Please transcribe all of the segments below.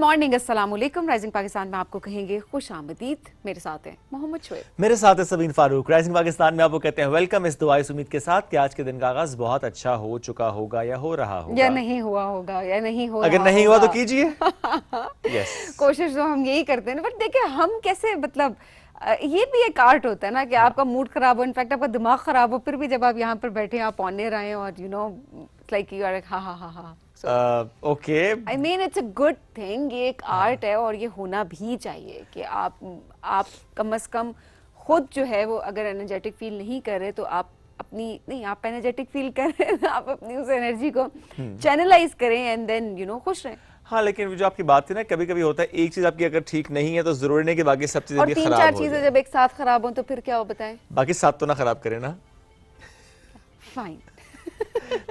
Morning, अस्सलाम वालेकुम। Rising Pakistan में आपको कहेंगे खुश आमदीद। मेरे साथ है मोहम्मद शोएब, मेरे साथ है सबीन फारूक। राइजिंग पाकिस्तान में आपको कहते हैं वेलकम। इस दुआ इस उम्मीद के साथ कि आज के दिन का आगाज बहुत अच्छा हो चुका होगा या हो रहा होगा, या नहीं हुआ होगा या नहीं हो अगर रहा नहीं हुआ होगा। तो कीजिए। यस कोशिश तो हम यही करते हैं ना, बट देखिए हम कैसे, मतलब ये भी एक आर्ट होता है ना कि आपका मूड खराब हो, इनफैक्ट आपका दिमाग खराब हो, फिर भी जब आप यहाँ पर बैठे आप ऑन एयर आए और you know like you are हा हा हा हा। Okay, I mean it's a good thing. ये एक आर्ट है और ये होना भी चाहिए कि आप कम से कम खुद जो है वो अगर एनर्जेटिक फील नहीं कर रहे तो आप अपनी नहीं, आप एनर्जेटिक फील कर रहे हैं आप अपनी उस एनर्जी को चैनलाइज करें एंड देन यू नो खुश रहें। हाँ, लेकिन जो आपकी बात थी ना, कभी कभी होता है एक चीज आपकी अगर ठीक नहीं है तो जरूरी नहीं कि बाकी सब चीजें और भी तीन चार खराब हो चीजें जाए। जब एक साथ खराब हो तो फिर क्या हो बताएं। बाकी साथ तो ना खराब करें ना। फाइन।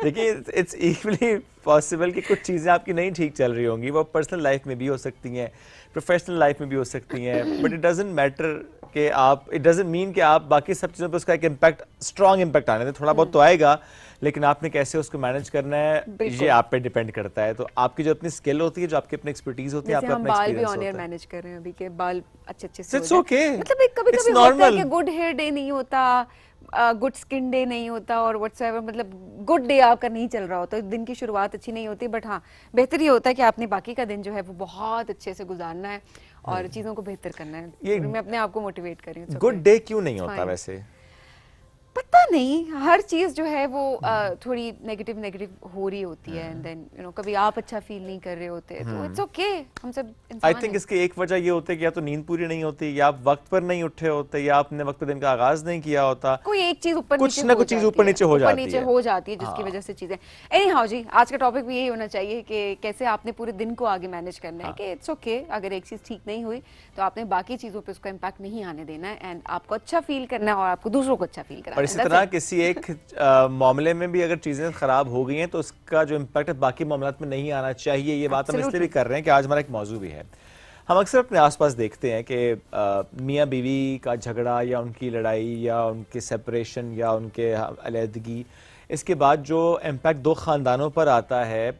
देखिए, इट्स इक्वली पॉसिबल कि कुछ चीज़ें आपकी नहीं ठीक चल रही होंगी, वो पर्सनल लाइफ में भी हो सकती हैं, प्रोफेशनल लाइफ में भी हो सकती हैं, बट इट डजंट मैटर कि आप, इट डजंट मीन कि आप बाकी सब चीज़ों पे उसका एक इम्पैक्ट, स्ट्रॉन्ग इम्पैक्ट आने दें। थोड़ा बहुत तो आएगा, लेकिन आपने कैसे उसको मैनेज करना है ये आप पे डिपेंड करता है। तो आपकी जो अपनी स्किल होती है, जो आपकी अपनी एक्सपर्टीज होती है, जैसे आपका हम अपना बाल भी एक्सपीरियंस ऑन एयर होता है। मैनेज कर रहे हैं अभी के बाल अच्छे अच्छे से हो इट्स जाए। ओके, मतलब एक कभी इट्स कभी होता है नॉर्मल। कि गुड हेयर डे नहीं होता, गुड स्किन डे नहीं होता और व्हाट्सएवर, मतलब गुड डे आपका नहीं चल रहा होता, दिन की शुरुआत अच्छी नहीं होती, बट हाँ बेहतर ये होता है कि आपने बाकी का दिन जो है वो बहुत अच्छे से गुजारना है और चीज़ों को बेहतर करना है। ये मैं अपने आप को मोटिवेट कर रही हूँ। गुड डे क्यों नहीं होता वैसे? पता नहीं, हर चीज जो है वो थोड़ी नेगेटिव नेगेटिव हो रही होती है एंड देन यू नो कभी आप अच्छा फील नहीं कर रहे होते तो इट्स ओके, हम सब इंसान आई थिंक इसकी एक वजह ये होती है कि या तो नींद पूरी नहीं होती, या आप वक्त पर नहीं उठे होते, या आपने वक्त पर दिन का आगाज नहीं किया होता। कोई एक चीज ऊपर कुछ नीचे ना हो कुछ चीज जाती ऊपर है, नीचे हो ऊपर जाती नीचे है। हो जाती है जिसकी हाँ। वजह से चीजें। एनी हाउ जी, आज का टॉपिक भी यही होना चाहिए कि कैसे आपने पूरे दिन को आगे मैनेज करना है कि इट्स ओके अगर एक चीज ठीक नहीं हुई तो आपने बाकी चीजों पे उसका इम्पैक्ट नहीं आने देना है एंड आपको अच्छा फील करना है और आपको दूसरों को अच्छा फील कराना और है। इसी That's तरह it. किसी एक मामले में भी अगर चीजें खराब हो गई हैं तो उसका जो इम्पैक्ट है बाकी मामलात में नहीं आना चाहिए। ये बात हम इसलिए भी Absolutely. कर रहे हैं कि आज हमारा एक मौजू भी है। हम अक्सर अपने आसपास देखते हैं कि मियाँ बीवी का झगड़ा या उनकी लड़ाई या उनके सेपरेशन या उनके अलहदगी, इसके बाद जो इम्पैक्ट दो ख़ानदानों पर आता है,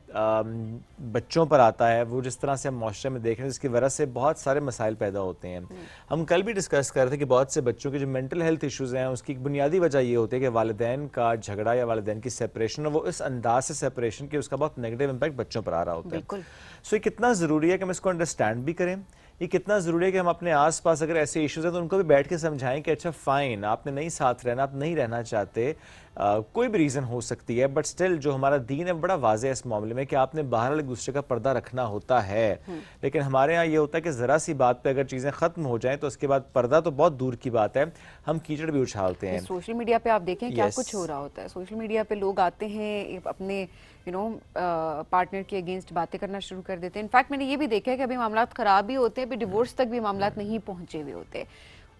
बच्चों पर आता है, वो जिस तरह से हम माशरे में देख रहे हैं, जिसकी वजह से बहुत सारे मसाइल पैदा होते हैं। हम कल भी डिस्कस कर रहे थे कि बहुत से बच्चों के जो मेंटल हेल्थ इश्यूज़ हैं उसकी एक बुनियादी वजह ये होती है कि वालिदैन का झगड़ा या वालिदैन की सेपरेशन, और वो इस अंदाज से सेपरेशन कि उसका बहुत नेगेटिव इम्पैक्ट बच्चों पर आ रहा होता है। सो ये कितना ज़रूरी है कि हम इसको अंडरस्टैंड भी करें, ये कितना ज़रूरी है कि हम अपने आसपास अगर ऐसे इश्यूज़ हैं तो उनको भी बैठ के समझाएं कि अच्छा फ़ाइन, आपने नहीं साथ रहना, आप नहीं रहना चाहते, कोई भी रीज़न हो सकती है, बट स्टिल जो हमारा दीन है बड़ा वाज़ेह है इस मामले में कि आपने बाहर एक दूसरे का पर्दा रखना होता है। लेकिन हमारे यहाँ ये होता है कि ज़रा सी बात पे अगर चीज़ें ख़त्म हो जाएं तो उसके बाद पर्दा तो बहुत दूर की बात है, हम कीचड़ भी उछालते हैं। सोशल मीडिया पे आप देखें क्या कुछ हो रहा होता है। सोशल मीडिया पे लोग आते हैं अपने यू नो पार्टनर के अगेंस्ट बातें करना शुरू कर देते हैं। इनफैक्ट मैंने ये भी देखा है कि अभी मामलात ख़राब भी होते हैं, अभी डिवोर्स तक भी मामलात नहीं पहुंचे हुए होते,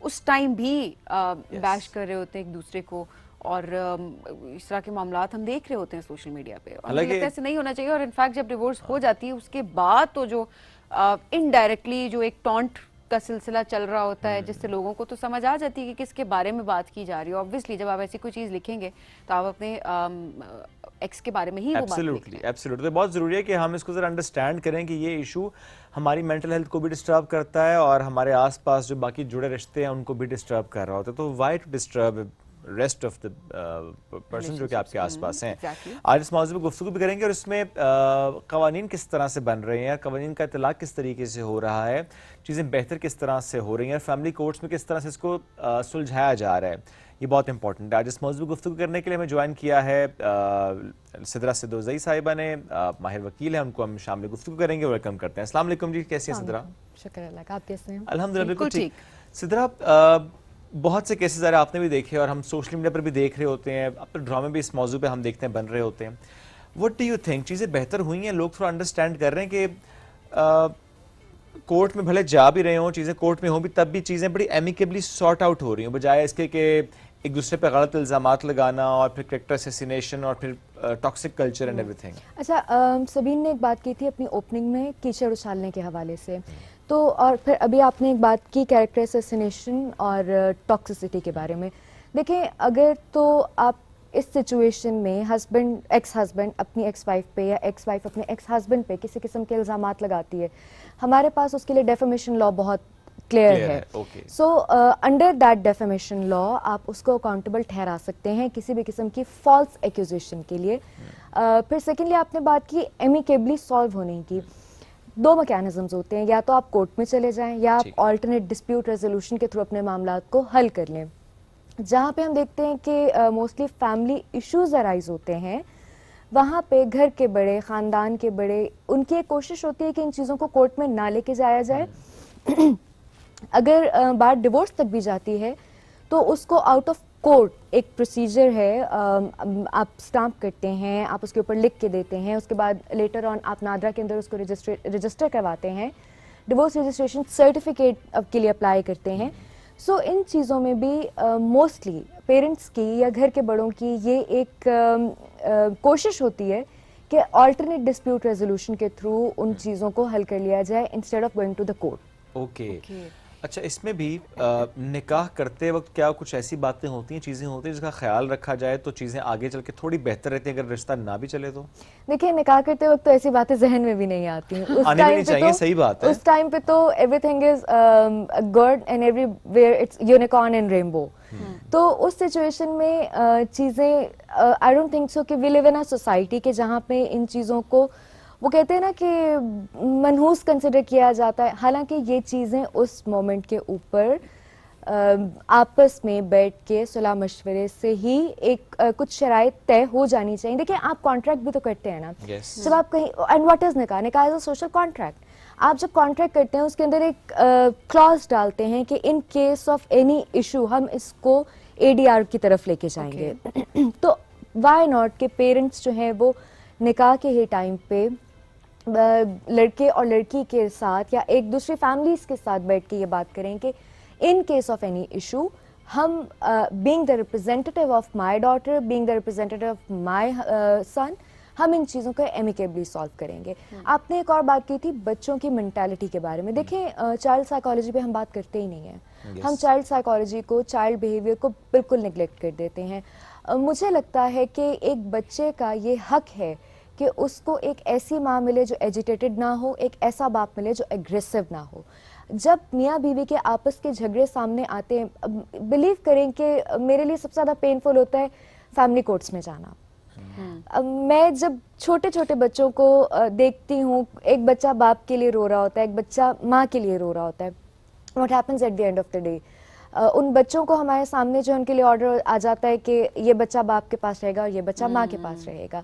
उस टाइम भी बैश कर रहे होते हैं एक दूसरे को और इस तरह के मामलात हम देख रहे होते हैं सोशल मीडिया पे और मुझे लगता है ऐसे नहीं होना चाहिए। और इनफैक्ट जब डिवोर्स हो जाती है उसके बाद तो जो इनडायरेक्टली जो एक टॉन्ट का सिलसिला चल रहा होता है जिससे लोगों को तो समझ आ जाती है कि किसके बारे में बात की जा रही है। ऑब्वियसली जब आप ऐसी कोई चीज़ लिखेंगे तो आप अपने एक्स के बारे में ही वो बात लिखेंगे। एब्सोल्युटली, तो बहुत ज़रूरी है कि हम इसको ज़रा अंडरस्टैंड करें कि ये इशू हमारी मेंटल हेल्थ को भी डिस्टर्ब करता है और हमारे आसपास जो बाकी जुड़े रिश्ते हैं उनको भी डिस्टर्ब कर रहा होता है। तो why to disturb rest of the person जो कि आपके आसपास हैं। आज इस मौजूद में गुफ्तगू भी करेंगे और इसमें कवानीन किस तरह से बन रहे हैं, कवानीन का इतलाक़ किस तरीके से हो रहा है, चीज़ें बेहतर किस तरह से हो रही हैं, फैमिली कोर्ट्स में किस तरह से इसको सुलझाया जा रहा है, ये बहुत इंपॉर्टेंट है। आज इस मौजूद में गुफ्तगू करने के लिए हमें ज्वाइन किया है सिदरा सिद्दोज़ई साहिबा ने, माहिर वकील हैं, उनको हम शामिल गुफ्तगू करेंगे। वेलकम करते हैं। अस्सलाम वालेकुम जी, कैसी हैं सिदरा? शुक्र अल्लाह का, आप कैसे हैं? अल्हम्दुलिल्लाह बिल्कुल ठीक। सिदरा, बहुत से केसेस आ आपने भी देखे और हम सोशल मीडिया पर भी देख रहे होते हैं, अब तो ड्रामे भी इस मौजू पे हम देखते हैं बन रहे होते हैं। व्हाट डू यू थिंक, चीज़ें बेहतर हुई हैं? लोग थोड़ा अंडरस्टैंड कर रहे हैं कि कोर्ट में भले जा भी रहे हों, चीज़ें कोर्ट में हों भी, तब भी चीज़ें बड़ी एमिकेबली सॉर्ट आउट हो रही हैं, बजाय इसके कि एक दूसरे पर गलत इल्ज़ामात लगाना और फिर कैरेक्टर असैसिनेशन और फिर टॉक्सिक कल्चर एंड एवरीथिंग। अच्छा, सबीन ने एक बात की थी अपनी ओपनिंग में कीचड़ उछालने के हवाले से, तो और फिर अभी आपने एक बात की कैरेक्टर असैसिनेशन और टॉक्सिसिटी के बारे में। देखें, अगर तो आप इस सिचुएशन में एक्स हस्बैंड अपनी एक्स वाइफ पे या एक्स वाइफ अपने एक्स हस्बैंड पे किसी किस्म के इल्ज़ामात लगाती है, हमारे पास उसके लिए डेफेमेशन लॉ बहुत क्लियर है। okay. So under that defamation law आप उसको अकाउंटेबल ठहरा सकते हैं किसी भी किस्म की फॉल्स एक्यूजेशन के लिए। फिर सेकेंडली आपने बात की एमिकेबली सॉल्व होने की, दो मैकेनिज्म्स होते हैं, या तो आप कोर्ट में चले जाएं या आप ऑल्टरनेट डिस्प्यूट रेजोल्यूशन के थ्रू अपने मामलात को हल कर लें। जहाँ पे हम देखते हैं कि मोस्टली फैमिली इश्यूज अराइज होते हैं, वहाँ पे घर के बड़े, ख़ानदान के बड़े, उनकी एक कोशिश होती है कि इन चीज़ों को कोर्ट में ना लेके जाया जाए। अगर बात डिवोर्स तक भी जाती है तो उसको आउट ऑफ कोर्ट एक प्रोसीजर है, आप स्टाम्प करते हैं, आप उसके ऊपर लिख के देते हैं, उसके बाद लेटर ऑन आप नादरा के अंदर उसको रजिस्टर करवाते हैं, डिवोर्स रजिस्ट्रेशन सर्टिफिकेट के लिए अप्लाई करते हैं। सो इन चीज़ों में भी मोस्टली पेरेंट्स की या घर के बड़ों की ये एक कोशिश होती है कि ऑल्टरनेट डिस्प्यूट रेजोल्यूशन के थ्रू उन चीज़ों को हल कर लिया जाए instead of going to the court. Okay. अच्छा, इसमें भी निकाह करते वक्त क्या कुछ ऐसी बातें होती हैं, चीज़ें होती हैं जिसका ख्याल रखा जाए तो चीज़ें आगे चल के थोड़ी बेहतर रहती हैं अगर रिश्ता ना भी चले तो? देखिए, निकाह करते वक्त तो ऐसी बातें जहन में भी नहीं आती उस आने भी नहीं टाइम पे चाहिए, तो सही बात है। उस टाइम पे तो everything is good and everywhere it's unicorn and rainbow. तो उस सिचुएशन में चीज़ें आई डोंट थिंक सो कि we live in a society के जहाँ पे इन चीज़ों को वो कहते हैं ना कि मनहूस कंसिडर किया जाता है। हालांकि ये चीज़ें उस मोमेंट के ऊपर आपस में बैठ के सुलह मशवरे से ही एक कुछ शराइत तय हो जानी चाहिए। देखिए, आप कॉन्ट्रैक्ट भी तो करते हैं ना। जब आप कहीं, एंड व्हाट इज निकाह? निकाह इज अ सोशल कॉन्ट्रैक्ट। आप जब कॉन्ट्रैक्ट करते हैं उसके अंदर एक क्लॉज डालते हैं कि in case of any issue हम इसको ADR की तरफ लेके जाएंगे। तो वाई नॉट के पेरेंट्स जो हैं वो निकाह के ही टाइम पे लड़के और लड़की के साथ या एक दूसरी फैमिलीज के साथ बैठ के ये बात करें कि in case of any issue हम being the representative of my daughter, being the representative of my son, हम इन चीज़ों को एमिकेबली सॉल्व करेंगे। आपने एक और बात की थी बच्चों की मेंटालिटी के बारे में। देखिए, चाइल्ड साइकोलॉजी पे हम बात करते ही नहीं है। हम चाइल्ड साइकोलॉजी को, चाइल्ड बिहेवियर को बिल्कुल निगलेक्ट कर देते हैं। मुझे लगता है कि एक बच्चे का ये हक है कि उसको एक ऐसी माँ मिले जो एजिटेटेड ना हो, एक ऐसा बाप मिले जो एग्रेसिव ना हो। जब मियाँ बीवी के आपस के झगड़े सामने आते हैं, बिलीव करें कि मेरे लिए सबसे ज़्यादा पेनफुल होता है फैमिली कोर्ट्स में जाना। मैं जब छोटे छोटे बच्चों को देखती हूँ, एक बच्चा बाप के लिए रो रहा होता है, एक बच्चा माँ के लिए रो रहा होता है, what happens at the end of the day? उन बच्चों को हमारे सामने जो उनके लिए ऑर्डर आ जाता है कि ये बच्चा बाप के पास रहेगा और ये बच्चा माँ के पास रहेगा।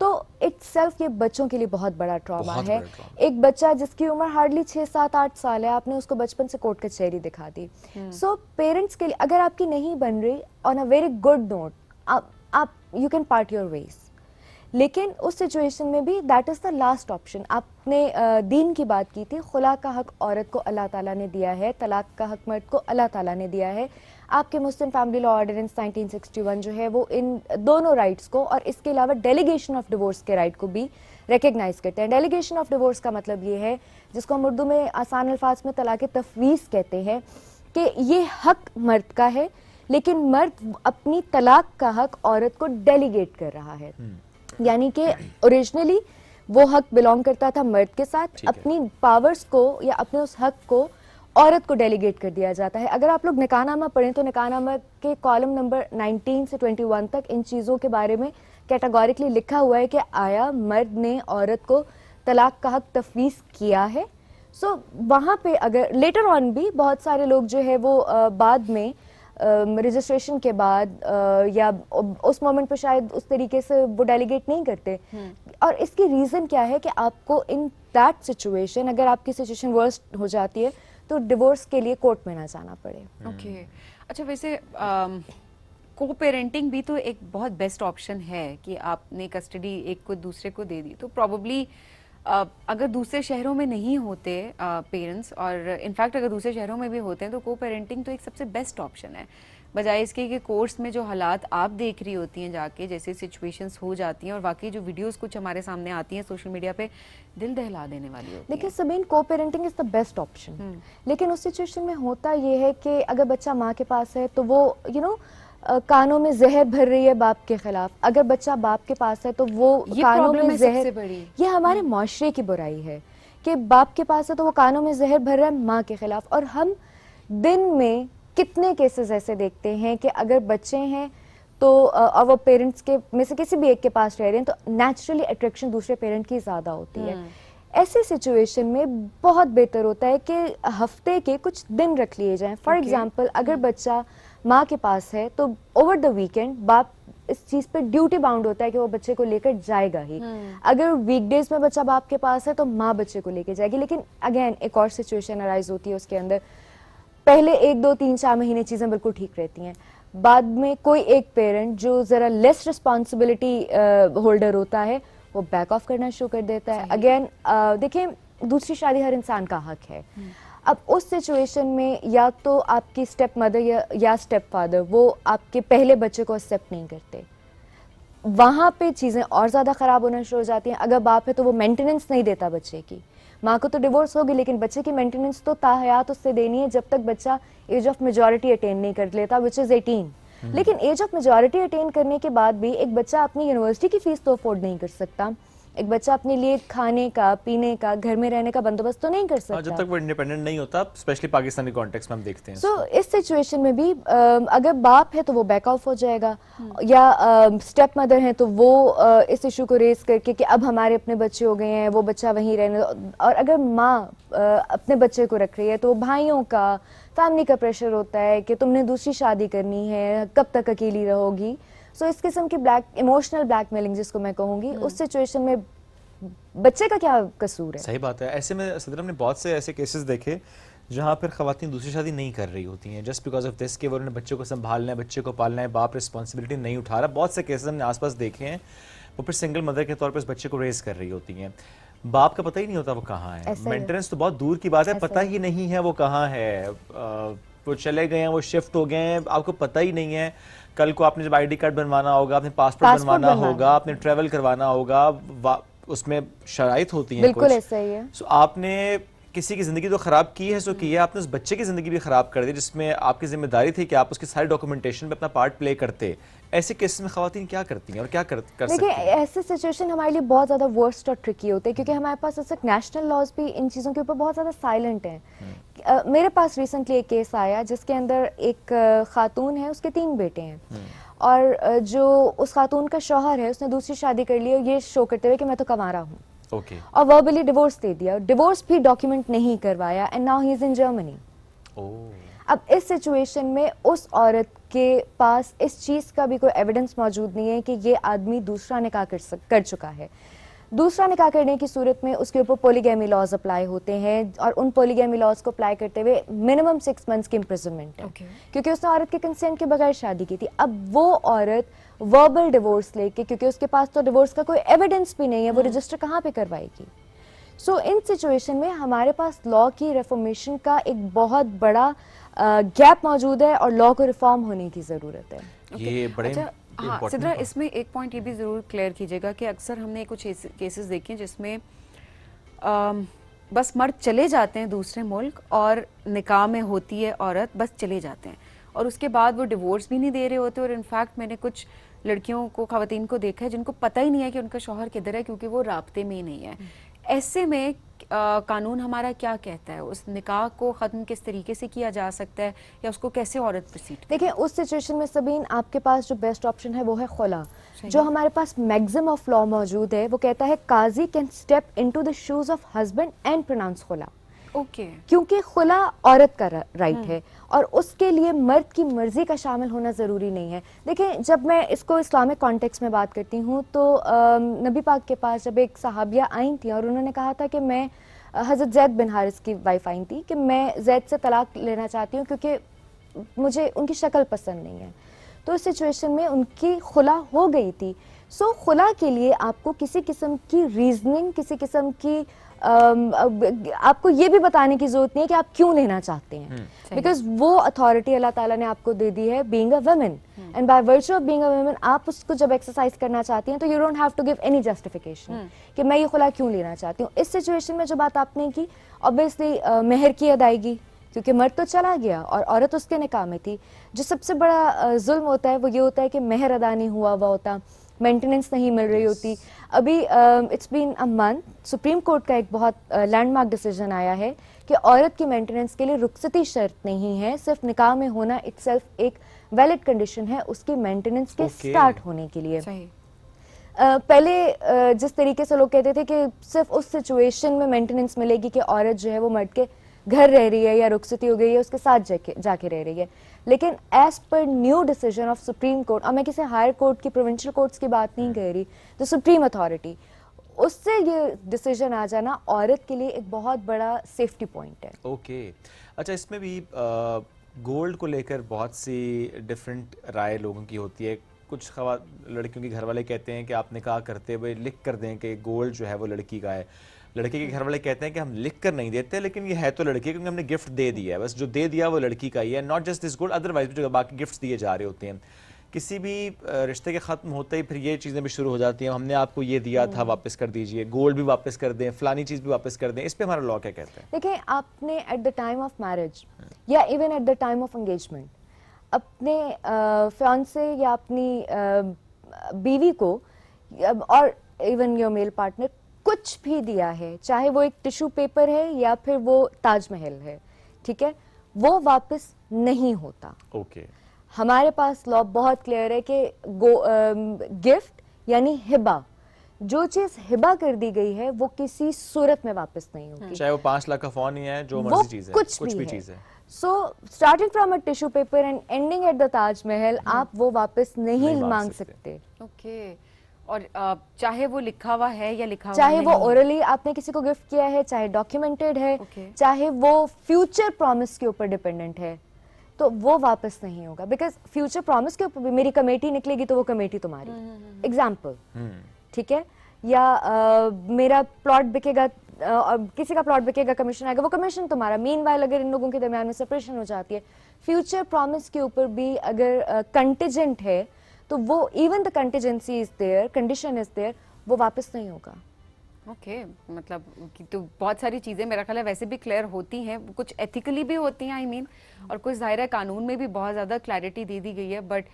तो इटसेल्फ ये बच्चों के लिए बहुत बड़ा ट्रॉमा है। एक बच्चा जिसकी उम्र हार्डली 6, 7, 8 साल है, आपने उसको बचपन से कोर्ट कचहरी दिखा दी। सो पेरेंट्स के लिए अगर आपकी नहीं बन रही, on a very good note, आप you can part your ways. लेकिन उस सिचुएशन में भी that is the last option. आपने दीन की बात की थी, खुला का हक औरत को अल्लाह ताला ने दिया है, तलाक का हक मर्द को अल्लाह ताला ने दिया है। आपके मुस्लिम फैमिली लॉ ऑर्डिनेंस 1961 जो है वो इन दोनों राइट्स को और इसके अलावा डेलीगेशन ऑफ डिवोर्स के राइट को भी रिकग्नाइज करते हैं। डेलीगेशन ऑफ डिवोर्स का मतलब ये है, जिसको हम उर्दू में आसान अल्फाज में तलाक तफवीज़ कहते हैं, कि ये हक मर्द का है लेकिन मर्द अपनी तलाक का हक औरत को डेलीगेट कर रहा है। यानी कि ओरिजिनली वो हक बिलोंग करता था मर्द के साथ, अपनी पावर्स को या अपने उस हक को औरत को डेलीगेट कर दिया जाता है। अगर आप लोग निकाहनामा पढ़ें तो निकाहनामा के कॉलम नंबर 19 से 21 तक इन चीज़ों के बारे में कैटेगोरिकली लिखा हुआ है कि आया मर्द ने औरत को तलाक का हक तफवीज़ किया है। सो वहाँ पे अगर लेटर ऑन भी बहुत सारे लोग जो है वो बाद में रजिस्ट्रेशन के बाद या उस मोमेंट पे शायद उस तरीके से वो डेलीगेट नहीं करते। और इसकी रीज़न क्या है कि आपको इन दैट सिचुएशन, अगर आपकी सिचुएशन वर्स्ट हो जाती है तो डिवोर्स के लिए कोर्ट में ना जाना पड़े। ओके। अच्छा, वैसे को पेरेंटिंग भी तो एक बहुत बेस्ट ऑप्शन है कि आपने कस्टडी एक को दूसरे को दे दी, तो प्रॉब्ली अगर दूसरे शहरों में नहीं होते पेरेंट्स, और इनफैक्ट अगर दूसरे शहरों में भी होते हैं, तो को पेरेंटिंग तो एक सबसे बेस्ट ऑप्शन है, बजाय इसके कि कोर्स में जो हालात आप देख रही होती हैं जाके, जैसे सिचुएशंस हो जाती हैं और वाकई जो वीडियोस कुछ हमारे सामने आती हैं सोशल मीडिया पे, दिल दहला देने वाली होती हैं। लेकिन सबीन, को parenting is the best option. लेकिन उस सिचुएशन में होता ये है कि अगर बच्चा माँ के पास है तो वो कानों में जहर भर रही है बाप के खिलाफ। अगर बच्चा बाप के पास है तो वो ये कानों प्रॉब्लम में है सबसे जहर, बड़ी। ये हमारे माशरे की बुराई है कि बाप के पास है तो वो कानों में जहर भर रहा है माँ के खिलाफ। और हम दिन में कितने केसेस ऐसे देखते हैं कि अगर बच्चे हैं तो और वो पेरेंट्स के में से किसी भी एक के पास रह रहे हैं तो नेचुरली अट्रैक्शन दूसरे पेरेंट की ज़्यादा होती है। ऐसी सिचुएशन में बहुत बेहतर होता है कि हफ्ते के कुछ दिन रख लिए जाएं। फॉर एग्जांपल अगर बच्चा माँ के पास है तो ओवर द वीकेंड बाप इस चीज पे ड्यूटी बाउंड होता है कि वो बच्चे को लेकर जाएगा ही। अगर वीकडेज में बच्चा बाप के पास है तो माँ बच्चे को लेकर जाएगी। लेकिन अगेन एक और सिचुएशन अराइज होती है उसके अंदर, पहले 1, 2, 3, 4 महीने चीजें बिल्कुल ठीक रहती हैं, बाद में कोई एक पेरेंट जो जरा लेस रिस्पॉन्सिबिलिटी होल्डर होता है वो बैक ऑफ करना शुरू कर देता है। अगेन देखें, दूसरी शादी हर इंसान का हक है। अब उस सिचुएशन में या तो आपकी स्टेप मदर या स्टेप फादर वो आपके पहले बच्चे को एक्सेप्ट नहीं करते, वहां पे चीजें और ज्यादा खराब होना शुरू हो जाती हैं। अगर बाप है तो वो मेंटेनेंस नहीं देता बच्चे की, माँ को तो डिवोर्स होगी लेकिन बच्चे की मेंटेनेंस तो ताहयात उससे देनी है जब तक बच्चा एज ऑफ मेजॉरिटी अटेन नहीं कर लेता, विच इज 18। लेकिन एज ऑफ मेजॉरिटी अटेन करने के बाद भी एक बच्चा अपनी यूनिवर्सिटी की फीस तो अफोर्ड नहीं कर सकता, एक बच्चा अपने लिए खाने का, पीने का, घर में रहने का बंदोबस्त तो नहीं कर सकता जब तक वो इंडिपेंडेंट नहीं होता, स्पेशली पाकिस्तानी कॉन्टेक्स्ट में हम देखते हैं। सो इस सिचुएशन में भी अगर बाप है तो वो बैक ऑफ हो जाएगा, या स्टेप मदर है तो वो इस इशू को रेस करके कि अब हमारे अपने बच्चे हो गए हैं, वो बच्चा वहीं रहने। और अगर माँ अपने बच्चे को रख रही है तो भाइयों का, फैमिली का प्रेशर होता है कि तुमने दूसरी शादी करनी है, कब तक अकेली रहोगी। सो इस किस्म की इमोशनल ब्लैकमेलिंग जिसको मैं कहूँगी, उस सिचुएशन में बच्चे का क्या कसूर है? सही बात है। ऐसे में सदर हमने बहुत से ऐसे केसेस देखे जहाँ पर खवातीन दूसरी शादी नहीं कर रही होती हैं जस्ट बिकॉज ऑफ दिस कि वो उन्होंने बच्चे को संभालना है, बच्चे को पालना है, बाप रिस्पॉन्सिबिलिटी नहीं उठा रहा। बहुत से केसेस हमने आसपास देखे हैं, वो फिर सिंगल मदर के तौर पर उस बच्चे को रेस कर रही होती हैं, बाप का पता ही नहीं होता वो कहाँ है। मेंटेनेंस तो बहुत दूर की बात है, पता ही नहीं है वो कहाँ है। वो चले गए हैं, वो शिफ्ट हो गए हैं, आपको पता ही नहीं है। कल को आपने जब आईडी कार्ड बनवाना होगा, आपने पासपोर्ट बनवाना होगा, आपने ट्रेवल करवाना होगा, उसमें शराइत होती हैं। बिल्कुल ऐसा ही है। सो आपने किसी की जिंदगी तो खराब की है, सो की है, आपने उस बच्चे की जिंदगी भी खराब कर दी जिसमें आपकी जिम्मेदारी थी कि आप उसकी सारी डॉक्यूमेंटेशन में अपना पार्ट प्ले करते। ऐसे केसेस में खवातीन क्या करती हैं और क्या कर सकती हैं? ऐसे सिचुएशन हमारे लिए बहुत ज्यादा वर्स्ट और ट्रिकी होते हैं क्योंकि हमारे पास ऐसे नेशनल लॉज भी इन चीजों के ऊपर बहुत ज्यादा साइलेंट हैं। मेरे पास रिसेंटली एक केस आया जिसके अंदर एक खातून है, उसके 3 बेटे हैं और जो उस खातून का शौहर है उसने दूसरी शादी कर ली और ये शो करते हुए कि मैं तो कमारा हूँ, और वर्बली डिवोर्स दे दिया, डिवोर्स भी डॉक्यूमेंट नहीं करवाया, and now he is in Germany. अब इस सिचुएशन में उस औरत के पास इस चीज का भी कोई एविडेंस मौजूद नहीं है कि ये आदमी दूसरा निकाह कर चुका है। दूसरा निकाह करने की सूरत में उसके ऊपर पोलीगैमी लॉज अप्लाई होते हैं और उन पोलीगैमी लॉज को अप्लाई करते हुए मिनिमम 6 मंथ्स की इम्प्रिजनमेंट है, क्योंकि उसने औरत के कंसेंट के बगैर शादी की थी। अब वो औरत वर्बल डिवोर्स लेके, क्योंकि उसके पास तो डिवोर्स का कोई एविडेंस भी नहीं है, वो रजिस्टर कहाँ पे करवाएगी? सो इन सिचुएशन में हमारे पास लॉ की रिफॉर्मेशन का एक बहुत बड़ा गैप मौजूद है और लॉ को रिफॉर्म होने की जरूरत है। ये बड़े हाँ सिद्रा, इसमें एक पॉइंट ये भी ज़रूर क्लियर कीजिएगा कि अक्सर हमने कुछ केसेस देखे हैं जिसमें बस मर्द चले जाते हैं दूसरे मुल्क और निकाह में होती है औरत, बस चले जाते हैं और उसके बाद वो डिवोर्स भी नहीं दे रहे होते। और इनफैक्ट मैंने कुछ लड़कियों को, खवातीन को देखा है जिनको पता ही नहीं है कि उनका शौहर किधर है क्योंकि वो राब्ते में ही नहीं है। ऐसे में कानून हमारा क्या कहता है? उस निकाह को ख़त्म किस तरीके से किया जा सकता है या उसको कैसे औरत प्रोसीड? देखिए, उस सिचुएशन में सबीन आपके पास जो बेस्ट ऑप्शन है वो है खुला। जो हमारे पास मैक्सिम ऑफ लॉ मौजूद है वो कहता है काजी can step into the shoes of husband and pronounce खुला। क्योंकि खुला औरत का राइट है और उसके लिए मर्द की मर्जी का शामिल होना ज़रूरी नहीं है। देखिए, जब मैं इसको इस्लामिक कॉन्टेक्स्ट में बात करती हूँ तो नबी पाक के पास जब एक सहाबिया आई थी और उन्होंने कहा था कि मैं, हज़रत ज़ैद बिन हारिस की वाइफ आई थी, कि मैं ज़ैद से तलाक लेना चाहती हूँ क्योंकि मुझे उनकी शक्ल पसंद नहीं है। तो इस सिचुएशन में उनकी खुला हो गई थी। सो खुला के लिए आपको किसी किस्म की रीजनिंग, किसी किस्म की आपको ये भी बताने की जरूरत नहीं है कि आप क्यों लेना चाहते हैं, बिकॉज वो अथॉरिटी अल्लाह ताला ने आपको दे दी है being a woman, and by virtue of being a woman आप उसको जब एक्सरसाइज करना चाहती हैं तो you don't have to give any justification कि मैं ये खुला क्यों लेना चाहती हूँ। इस सिचुएशन में जो बात आपने की, ऑब्वियसली मेहर की अदायगी क्योंकि मर्द तो चला गया और औरत उसके निकाह में थी। जो सबसे बड़ा जुल्म होता है वो ये होता है कि मेहर अदा नहीं हुआ होता, मेंटेनेंस नहीं मिल रही होती। अभी it's been a month, Supreme Court का एक बहुत लैंडमार्क डिसीजन आया है कि औरत की मेंटेनेंस के लिए रुखसती शर्त नहीं है, सिर्फ निकाह में होना इटसेल्फ एक वैलिड कंडीशन है उसकी मेंटेनेंस के स्टार्ट होने के लिए। सही। पहले जिस तरीके से लोग कहते थे कि सिर्फ उस सिचुएशन में मेंटेनेंस मिलेगी कि औरत जो है वो मर्द के घर रह रही है या रुखसती हो गई है उसके साथ जाके रह रही है, लेकिन as per new decision of Supreme Court, और मैं किसी हायर कोर्ट की, प्रोविंशियल कोर्ट्स की बात नहीं कर रही, द सुप्रीम अथॉरिटी, उससे ये डिसीजन आ जाना औरत के लिए एक बहुत बड़ा सेफ्टी पॉइंट है। ओके अच्छा, इसमें भी गोल्ड को लेकर बहुत सी डिफरेंट राय लोगों की होती है। कुछ लड़कियों के घर वाले कहते हैं कि आप निकाह करते हुए लिख कर दें कि गोल्ड जो है वो लड़की का है। लड़के के घर वाले कहते हैं कि हम लिख कर नहीं देते, लेकिन ये है तो लड़की, क्योंकि हमने गिफ्ट दे दिया है, बस जो दे दिया वो लड़की का ही है, not just this gold, otherwise जो बाकी गिफ्ट्स दिए जा रहे होते हैं। किसी भी रिश्ते के ख़त्म होते ही फिर ये चीज़ें भी शुरू हो जाती हैं, हमने आपको ये दिया था वापस कर दीजिए, गोल्ड भी वापस कर दें, फलानी चीज़ भी वापस कर दें। इस पे हमारा लॉ क्या कहता है? देखिए, आपने at the time of marriage या even at the time of engagement अपने फियांसे या अपनी बीवी को और इवन योर मेल पार्टनर कुछ भी दिया है, चाहे वो एक टिश्यू पेपर है या फिर वो ताजमहल है, ठीक है, वो वापस नहीं होता। ओके हमारे पास लॉ बहुत क्लियर है कि गिफ्ट यानी हिबा, जो चीज हिबा कर दी गई है वो किसी सूरत में वापस नहीं होगी, चाहे वो 5 लाख का फोन ही है, जो वो मर्जी चीज़ है, कुछ भी है। चीज़ है। So starting from a tissue paper and ending at the Taj Mahal, आप वो वापस नहीं मांग सकते। ओके। और चाहे वो लिखा हुआ है या लिखा हुआ चाहे वो नहीं, ओरली आपने किसी को गिफ्ट किया है, चाहे डॉक्यूमेंटेड है, Okay. चाहे वो फ्यूचर प्रॉमिस के ऊपर डिपेंडेंट है, तो वो वापस नहीं होगा। बिकॉज फ्यूचर प्रॉमिस के ऊपर भी मेरी कमेटी निकलेगी तो वो कमेटी तुम्हारी, एग्जाम्पल, ठीक है, या मेरा प्लॉट बिकेगा और किसी का प्लॉट बिकेगा, कमीशन आएगा, वो कमीशन तुम्हारा। मीनवाइल अगर इन लोगों के दरमियान में सेपरेशन हो जाती है, फ्यूचर प्रॉमिस के ऊपर भी अगर कंटिजेंट है तो वो even the contingency is there, condition is there, वो वापस नहीं होगा। ओके मतलब कि तो बहुत सारी चीज़ें मेरा ख्याल है वैसे भी क्लियर होती हैं, कुछ एथिकली भी होती हैं, आई मीन, और कुछ ज़ाहिर है कानून में भी बहुत ज़्यादा क्लैरिटी दे दी गई है, बट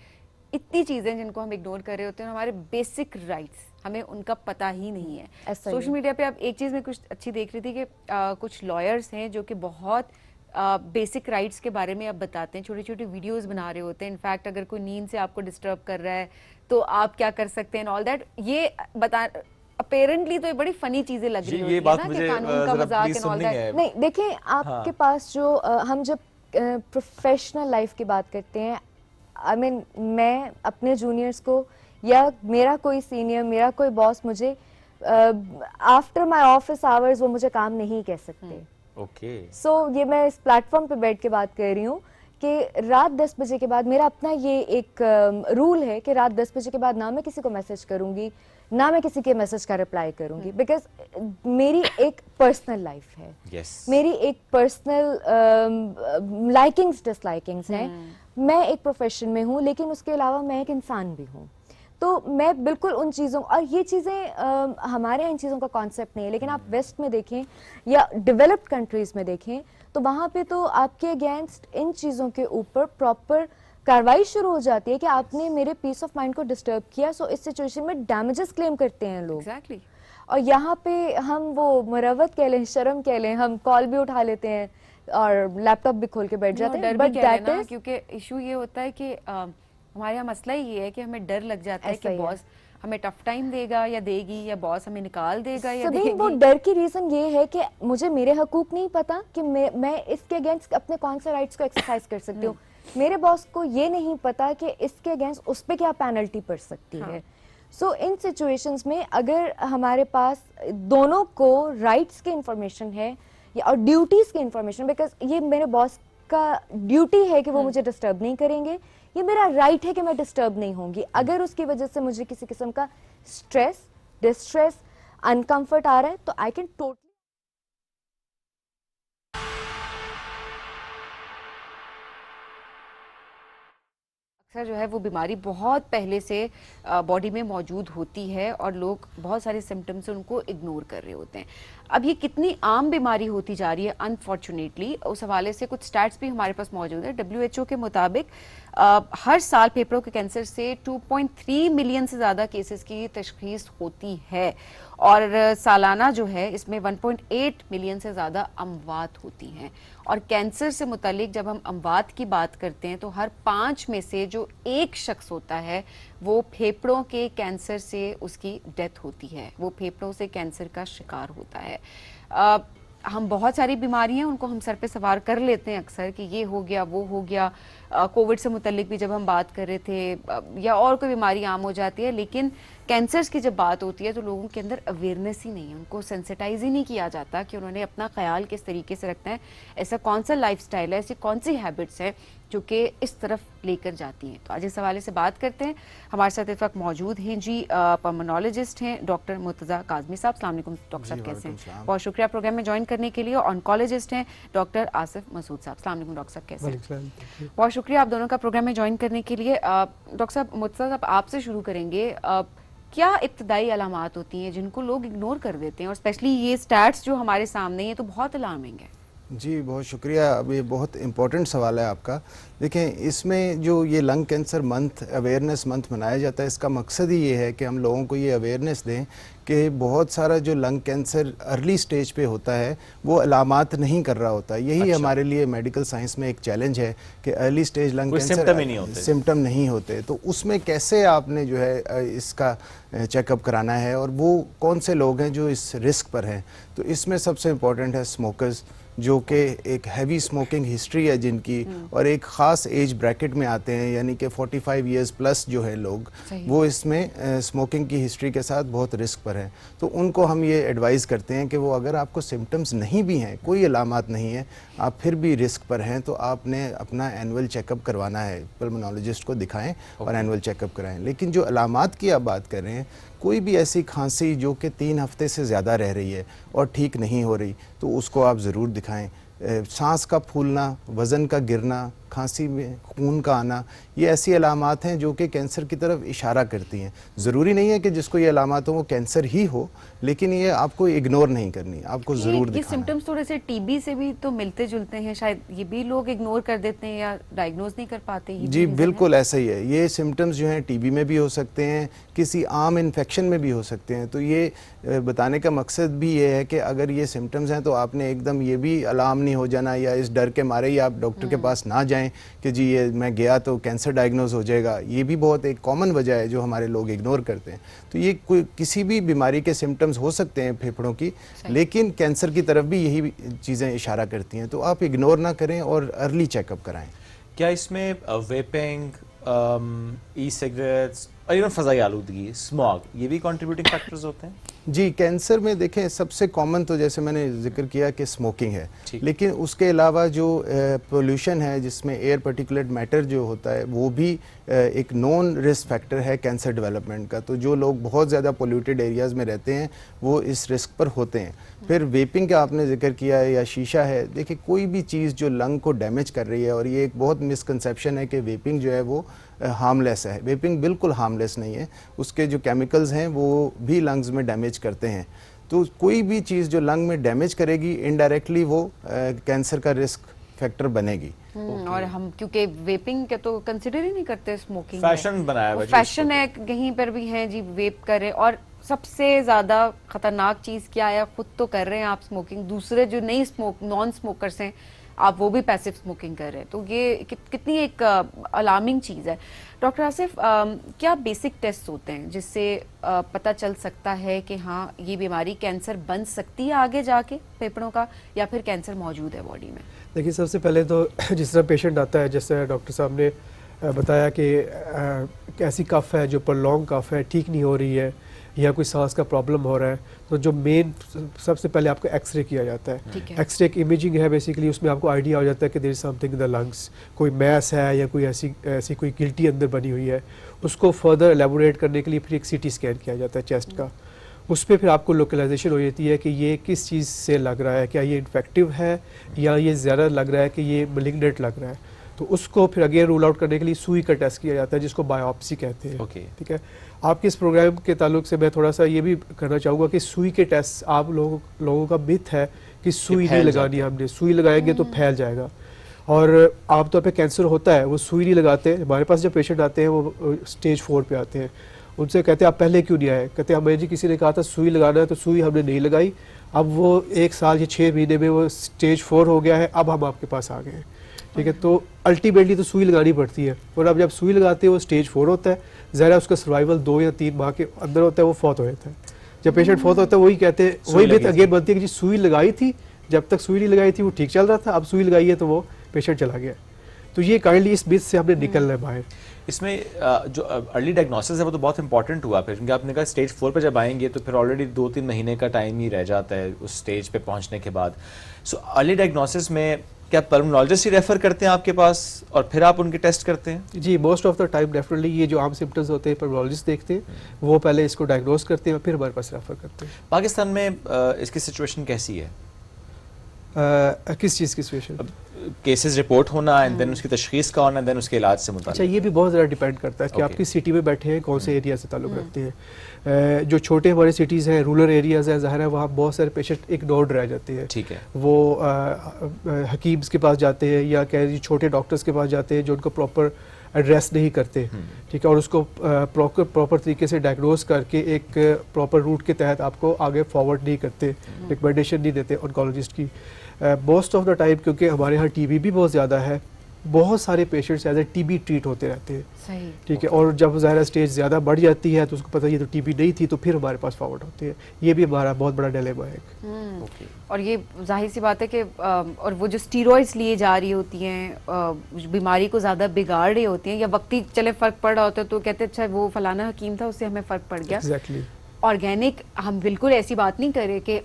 इतनी चीज़ें जिनको हम इग्नोर कर रहे होते हैं, हमारे बेसिक राइट्स, हमें उनका पता ही नहीं है। सोशल मीडिया पे अब एक चीज़ में कुछ अच्छी देख रही थी कि कुछ लॉयर्स हैं जो कि बहुत बेसिक राइट्स के बारे में अब बताते हैं, छोटी छोटी वीडियोस बना रहे होते हैं। इनफैक्ट अगर कोई नींद से आपको डिस्टर्ब कर रहा है तो आप क्या कर सकते हैं, ऑल दैट ये बता। अपेरेंटली तो ये बड़ी फनी चीजें लग रही होती है ना कि कानून का मजाक एंड ऑल दैट। नहीं, देखिए आपके पास जो हम जब प्रोफेशनल लाइफ की बात करते हैं, आई मीन मैं अपने जूनियर्स को या मेरा कोई सीनियर, मेरा कोई बॉस मुझे आफ्टर माय ऑफिस आवर्स वो मुझे काम नहीं कह सकते। ओके सो ये मैं इस प्लेटफॉर्म पे बैठ के बात कर रही हूँ कि रात 10 बजे के बाद मेरा अपना ये एक रूल है कि रात 10 बजे के बाद ना मैं किसी को मैसेज करूंगी, ना मैं किसी के मैसेज का रिप्लाई करूंगी, बिकॉज मेरी एक पर्सनल लाइफ है, मेरी एक पर्सनल लाइकिंग्स डिसलाइकिंग्स हैं। मैं एक प्रोफेशन में हूँ, लेकिन उसके अलावा मैं एक इंसान भी हूँ, तो मैं बिल्कुल उन चीज़ों, और ये चीज़ें हमारे यहाँ इन चीज़ों का कॉन्सेप्ट नहीं है, लेकिन आप वेस्ट में देखें या डेवलप्ड कंट्रीज़ में देखें तो वहाँ पे तो आपके अगेंस्ट इन चीज़ों के ऊपर प्रॉपर कार्रवाई शुरू हो जाती है कि आपने मेरे पीस ऑफ माइंड को डिस्टर्ब किया, सो इस सिचुएशन में डैमेजेस क्लेम करते हैं लोग। Exactly. और यहाँ पे हम वो मरवत कह लें, शर्म कह लें, हम कॉल भी उठा लेते हैं और लैपटॉप भी खोल के बैठ जाते हैं, बट दैट इज, क्योंकि इशू ये होता है कि हमारे यहाँ मसला ये है कि हमें डर लग जाता है कि बॉस हमें टफ टाइम देगा या देगी, या बॉस हमें निकाल देगा या देगी। वो डर की रीजन ये है कि मुझे मेरे हकूक नहीं पता कि मैं इसके अगेंस्ट अपने कौन से राइट्स को एक्सरसाइज कर सकती हूँ। मेरे बॉस को ये नहीं पता कि इसके अगेंस्ट उस पे क्या पेनल्टी पड़ सकती है। सो इन सिचुएशंस में अगर हमारे पास दोनों को राइट्स की इंफॉर्मेशन है या और ड्यूटीज की इंफॉर्मेशन, बिकॉज ये मेरे बॉस का ड्यूटी है कि वो मुझे डिस्टर्ब नहीं करेंगे, ये मेरा राइट है कि मैं डिस्टर्ब नहीं होंगी। अगर उसकी वजह से मुझे किसी किस्म का स्ट्रेस, डिस्ट्रेस, अनकंफर्ट आ रहा है तो आई कैन टोटली अक्सर जो है वो बीमारी बहुत पहले से बॉडी में मौजूद होती है और लोग बहुत सारे सिम्टम्स से उनको इग्नोर कर रहे होते हैं। अब ये कितनी आम बीमारी होती जा रही है अनफॉर्चुनेटली, उस हवाले से कुछ स्टैट्स भी हमारे पास मौजूद है। WHO के मुताबिक हर साल फेफड़ों के कैंसर से 2.3 मिलियन से ज़्यादा केसेस की तशखीस होती है और सालाना जो है इसमें 1.8 मिलियन से ज़्यादा अमवात होती हैं। और कैंसर से मुतालिक जब हम अमवात की बात करते हैं तो हर 5 में से जो एक शख्स होता है वो फेफड़ों के कैंसर से उसकी डेथ होती है, वो फेफड़ों से कैंसर का शिकार होता है। हम बहुत सारी बीमारियां उनको हम सर पे सवार कर लेते हैं अक्सर कि ये हो गया वो हो गया। कोविड से मुतल्लिक भी जब हम बात कर रहे थे या और कोई बीमारी आम हो जाती है, लेकिन कैंसर्स की जब बात होती है तो लोगों के अंदर अवेयरनेस ही नहीं है, उनको सेंसिटाइज ही नहीं किया जाता कि उन्होंने अपना ख्याल किस तरीके से रखना है, ऐसा कौन सा लाइफस्टाइल है, ऐसी कौन सी हैबिट्स हैं जो कि इस तरफ लेकर जाती हैं। तो आज इस हवाले से बात करते हैं। हमारे साथ इस वक्त मौजूद हैं जी पल्मोनोलॉजिस्ट हैं डॉक्टर मुर्तज़ा काज़मी साहब। अस्सलाम वालेकुम डॉक्टर साहब, कैसे हैं? बहुत शुक्रिया प्रोग्राम में ज्वाइन करने के लिए। ऑन्कोलॉजिस्ट हैं डॉक्टर आसिफ मसूद साहब। अस्सलाम वालेकुम डॉक्टर साहब, कैसे हैं? बहुत शुक्रिया आप दोनों का प्रोग्राम में ज्वाइन करने के लिए। डॉक्टर साहब, मुर्तज़ा साहब आपसे शुरू करेंगे। क्या इब्तदाई अलामात होती हैं जिनको लोग इग्नोर कर देते हैं, और स्पेशली ये स्टैट्स जो हमारे सामने हैं तो बहुत अलार्मिंग है? जी बहुत शुक्रिया, अब ये बहुत इम्पोर्टेंट सवाल है आपका। देखें, इसमें जो ये lung cancer month, awareness month मनाया जाता है, इसका मकसद ही ये है कि हम लोगों को ये अवेयरनेस दें कि बहुत सारा जो लंग कैंसर अर्ली स्टेज पे होता है वो अलामात नहीं कर रहा होता। यही हमारे लिए मेडिकल साइंस में एक चैलेंज है कि early stage lung cancer symptom नहीं होते, तो उसमें कैसे आपने जो है इसका चेकअप कराना है और वो कौन से लोग हैं जो इस रिस्क पर हैं। तो इसमें सबसे इम्पोर्टेंट है स्मोकर्स, जो कि एक हैवी स्मोकिंग हिस्ट्री है जिनकी, और एक ख़ास एज ब्रैकेट में आते हैं, यानी कि 45 इयर्स प्लस जो है लोग, वो इसमें स्मोकिंग की हिस्ट्री के साथ बहुत रिस्क पर हैं। तो उनको हम ये एडवाइस करते हैं कि वो अगर आपको सिम्टम्स नहीं भी हैं, कोई अलामात नहीं है, आप फिर भी रिस्क पर हैं, तो आपने अपना एनुअल चेकअप करवाना है, पल्मोनोलॉजिस्ट को दिखाएं और एनुअल चेकअप कराएं। लेकिन जो अलामात की आप बात कर रहे हैं, कोई भी ऐसी खांसी जो कि 3 हफ्ते से ज़्यादा रह रही है और ठीक नहीं हो रही, तो उसको आप ज़रूर दिखाएं। सांस का फूलना, वज़न का गिरना, खांसी में खून का आना, ये ऐसी अलामात हैं जो कि कैंसर की तरफ इशारा करती हैं। ज़रूरी नहीं है कि जिसको ये अलामात हो वो कैंसर ही हो, लेकिन ये आपको इग्नोर नहीं करनी, आपको ज़रूर दिखाना। ये सिम्टम्स थोड़े से टीबी से भी तो मिलते जुलते हैं, शायद ये भी लोग इग्नोर कर देते हैं या डायग्नोज नहीं कर पाते। जी बिल्कुल ऐसा ही है। ये सिम्टम्स जो हैं टीबी में भी हो सकते हैं, किसी आम इन्फेक्शन में भी हो सकते हैं। तो ये बताने का मकसद भी ये है कि अगर ये सिम्टम्स हैं तो आपने एकदम ये भी अलार्म नहीं हो जाना या इस डर के मारे ही आप डॉक्टर के पास ना जाएं कि जी ये मैं गया तो कैंसर डायग्नोज हो जाएगा। ये भी बहुत एक कॉमन वजह है जो हमारे लोग इग्नोर करते हैं। तो ये कोई किसी भी बीमारी के सिम्टम्स हो सकते हैं फेफड़ों की, लेकिन कैंसर की तरफ भी यही चीज़ें इशारा करती हैं। तो आप इग्नोर ना करें और अर्ली चेकअप कराएं। क्या इसमें वेपिंग, ई सिगरेट्स और इवन फ़ज़ाई आलूदगी, स्मॉग, ये भी कंट्रीब्यूटिंग फैक्टर्स होते हैं? जी, कैंसर में देखें सबसे कॉमन तो जैसे मैंने जिक्र किया कि स्मोकिंग है, लेकिन उसके अलावा जो पोल्यूशन है जिसमें एयर पार्टिकुलेट मैटर जो होता है वो भी एक नॉन रिस्क फैक्टर है कैंसर डेवलपमेंट का। तो जो लोग बहुत ज़्यादा पोल्यूटेड एरियाज़ में रहते हैं वो इस रिस्क पर होते हैं। फिर वेपिंग का आपने जिक्र किया है या शीशा है, देखिए कोई भी चीज़ जो लंग को डैमेज कर रही है, और ये एक बहुत मिसकंसेप्शन है कि वेपिंग जो है वो हार्मलेस है। वेपिंग बिल्कुल हार्मलेस नहीं है, उसके जो केमिकल्स हैं वो भी लंग्स में डैमेज करते हैं। तो कोई भी चीज़ जो लंग में डैमेज करेगी इनडायरेक्टली वो कैंसर का रिस्क फैक्टर बनेगी। और हम क्योंकि वेपिंग के तो कंसिडर ही नहीं करते, स्मोकिंग फैशन बनाया हुआ, फैशन है, कहीं पर भी है जी वेप करें। और सबसे ज़्यादा ख़तरनाक चीज़ क्या है, खुद तो कर रहे हैं आप स्मोकिंग, दूसरे जो नहीं नॉन स्मोकर्स हैं आप वो भी पैसिव स्मोकिंग कर रहे हैं, तो ये कितनी एक अलार्मिंग चीज़ है। डॉक्टर आसिफ, क्या बेसिक टेस्ट होते हैं जिससे पता चल सकता है कि हाँ ये बीमारी कैंसर बन सकती है आगे जाके फेफड़ों का, या फिर कैंसर मौजूद है बॉडी में? देखिए, सबसे पहले तो जिस तरह पेशेंट आता है, जैसे डॉक्टर साहब ने बताया कि ऐसी कफ है जो प्रोलॉन्ग कफ है, ठीक नहीं हो रही है, या कोई सांस का प्रॉब्लम हो रहा है, तो जो मेन सबसे पहले आपको एक्सरे किया जाता है। एक्सरे एक इमेजिंग है बेसिकली, उसमें आपको आइडिया हो जाता है कि there is something in the lungs, कोई मैस है या कोई ऐसी कोई गिल्टी अंदर बनी हुई है। उसको फर्दर एलेबोरेट करने के लिए फिर एक सीटी स्कैन किया जाता है चेस्ट का। उस पर फिर आपको लोकलाइजेशन हो जाती है कि ये किस चीज़ से लग रहा है, क्या ये इन्फेक्टिव है या ये ज़्यादा लग रहा है कि ये मलिग्नेंट लग रहा है। तो उसको फिर अगेन रूल आउट करने के लिए सुई का टेस्ट किया जाता है जिसको बायोप्सी कहते हैं। ओके। ठीक है, आपके इस प्रोग्राम के ताल्लुक से मैं थोड़ा सा ये भी करना चाहूँगा कि सुई के टेस्ट आप लोगों का मिथ है कि सुई नहीं लगानी, हमने सुई लगाएंगे तो फैल जाएगा, और आमतौर पे कैंसर होता है वो सुई नहीं लगाते। हमारे पास जब पेशेंट आते हैं वो स्टेज 4 पे आते हैं, उनसे कहते हैं आप पहले क्यों नहीं आए, कहते हैं हमें जी किसी ने कहा था सुई लगाना है तो सुई हमने नहीं लगाई, अब वो 1 साल या 6 महीने में वो स्टेज 4 हो गया है, अब हम आपके पास आ गए हैं। ठीक है, तो अल्टीमेटली तो सुई लगानी पड़ती है, और अब जब सुई लगाते हैं वो स्टेज 4 होता है, ज़रा उसका सर्वाइवल 2 या 3 माह के अंदर होता है, वो फौत हो जाता है। जब पेशेंट फौत होता है वही कहते हैं, वही मिथ अगेन बनती है कि जी सुई लगाई थी, जब तक सुई नहीं लगाई थी वो ठीक चल रहा था, अब सुई लगाई है तो वो पेशेंट चला गया। तो ये काइंडली इस मिथ से हमने निकलना है बाहर। इसमें जो अर्ली डायग्नोसिस है वो तो बहुत इंपॉर्टेंट हुआ फिर, क्योंकि आपने कहा स्टेज 4 पे जब आएंगे तो फिर ऑलरेडी 2-3 महीने का टाइम ही रह जाता है उस स्टेज पे पहुंचने के बाद। सो अर्ली डायग्नोसिस में क्या पल्मोनोलॉजिस्ट ही रेफर करते हैं आपके पास और फिर आप उनके टेस्ट करते हैं? जी, most of the time definitely ये जो आम सिम्टम्स होते हैं पल्मोनोलॉजिस्ट देखते हैं, वो पहले इसको डायग्नोस करते हैं फिर हमारे पास रेफर करते हैं। पाकिस्तान में इसकी सिचुएशन कैसी है? किस चीज़ की सिचुएशन? केसेस रिपोर्ट होना एंड देन उसकी तशखीस का होना, देन उसके इलाज से मुताल्लिक। अच्छा, ये भी बहुत ज़्यादा डिपेंड करता है कि आप Okay. किस सिटी में बैठे हैं, कौन से एरिया से ताल्लुक़ रखते हैं। जो छोटे हमारे सिटीज़ हैं, रूरल एरियाज़ हैं, ज़ाहिर है वहाँ बहुत सारे पेशेंट इग्नोर्ड रह जाते हैं। ठीक है। वो हकीम्स के पास जाते हैं या कह लीजिए छोटे डॉक्टर्स के पास जाते हैं जो उनको प्रॉपर एड्रेस नहीं करते। ठीक है, और उसको प्रॉपर तरीके से डायग्नोस करके एक प्रॉपर रूट के तहत आपको आगे फॉरवर्ड नहीं करते, रिकमेंडेशन नहीं देते ऑन्कोलॉजिस्ट की। मोस्ट ऑफ द टाइम क्योंकि हमारे यहाँ टीबी भी बहुत ज़्यादा है, बहुत सारे patients as a TB treat होते रहते हैं। सही। ठीक है, और जब ज़ाहिर स्टेज ज़्यादा बढ़ जाती है तो उसको पता ये तो टीबी नहीं थी, तो फिर हमारे पास फॉरवर्ड होते हैं। ये भी हमारा बहुत बड़ा डिलेमा है। और ये जाहिर सी बात है कि और वो जो स्टीरॉइड्स लिए जा रही होती हैं बीमारी को ज़्यादा बिगाड़ रही होती हैं, या वक्ती चले फ़र्क पड़ रहा होता है तो कहते हैं अच्छा वो फलाना हकीम था उससे हमें फ़र्क पड़ गया। एग्जैक्टली। ऑर्गेनिक हम बिल्कुल ऐसी बात नहीं करें कि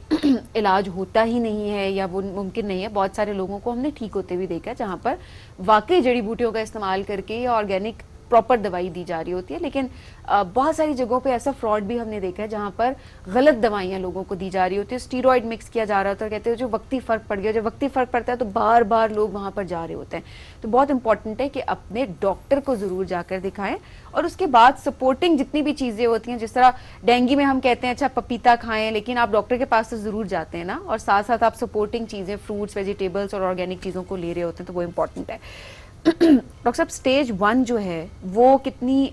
इलाज होता ही नहीं है या वो मुमकिन नहीं है। बहुत सारे लोगों को हमने ठीक होते भी देखा है जहाँ पर वाकई जड़ी बूटियों का इस्तेमाल करके या ऑर्गेनिक प्रॉपर दवाई दी जा रही होती है। लेकिन बहुत सारी जगहों पे ऐसा फ्रॉड भी हमने देखा है जहाँ पर गलत दवाइयाँ लोगों को दी जा रही होती है, स्टीरॉयड मिक्स किया जा रहा होता है, कहते हैं जो वक्ती फ़र्क पड़ गया। जब वक्ती फ़र्क पड़ता है तो बार बार लोग वहाँ पर जा रहे होते हैं। तो बहुत इंपॉर्टेंट है कि अपने डॉक्टर को ज़रूर जाकर दिखाएं, और उसके बाद सपोर्टिंग जितनी भी चीज़ें होती हैं, जिस तरह डेंगू में हम कहते हैं अच्छा पपीता खाएं, लेकिन आप डॉक्टर के पास तो ज़रूर जाते हैं ना, और साथ साथ आप सपोर्टिंग चीज़ें फ्रूट्स वेजिटेबल्स और ऑर्गेनिक चीज़ों को ले रहे होते हैं, तो वो इंपॉर्टेंट है। डॉक्टर साहब, स्टेज 1 जो है वो कितनी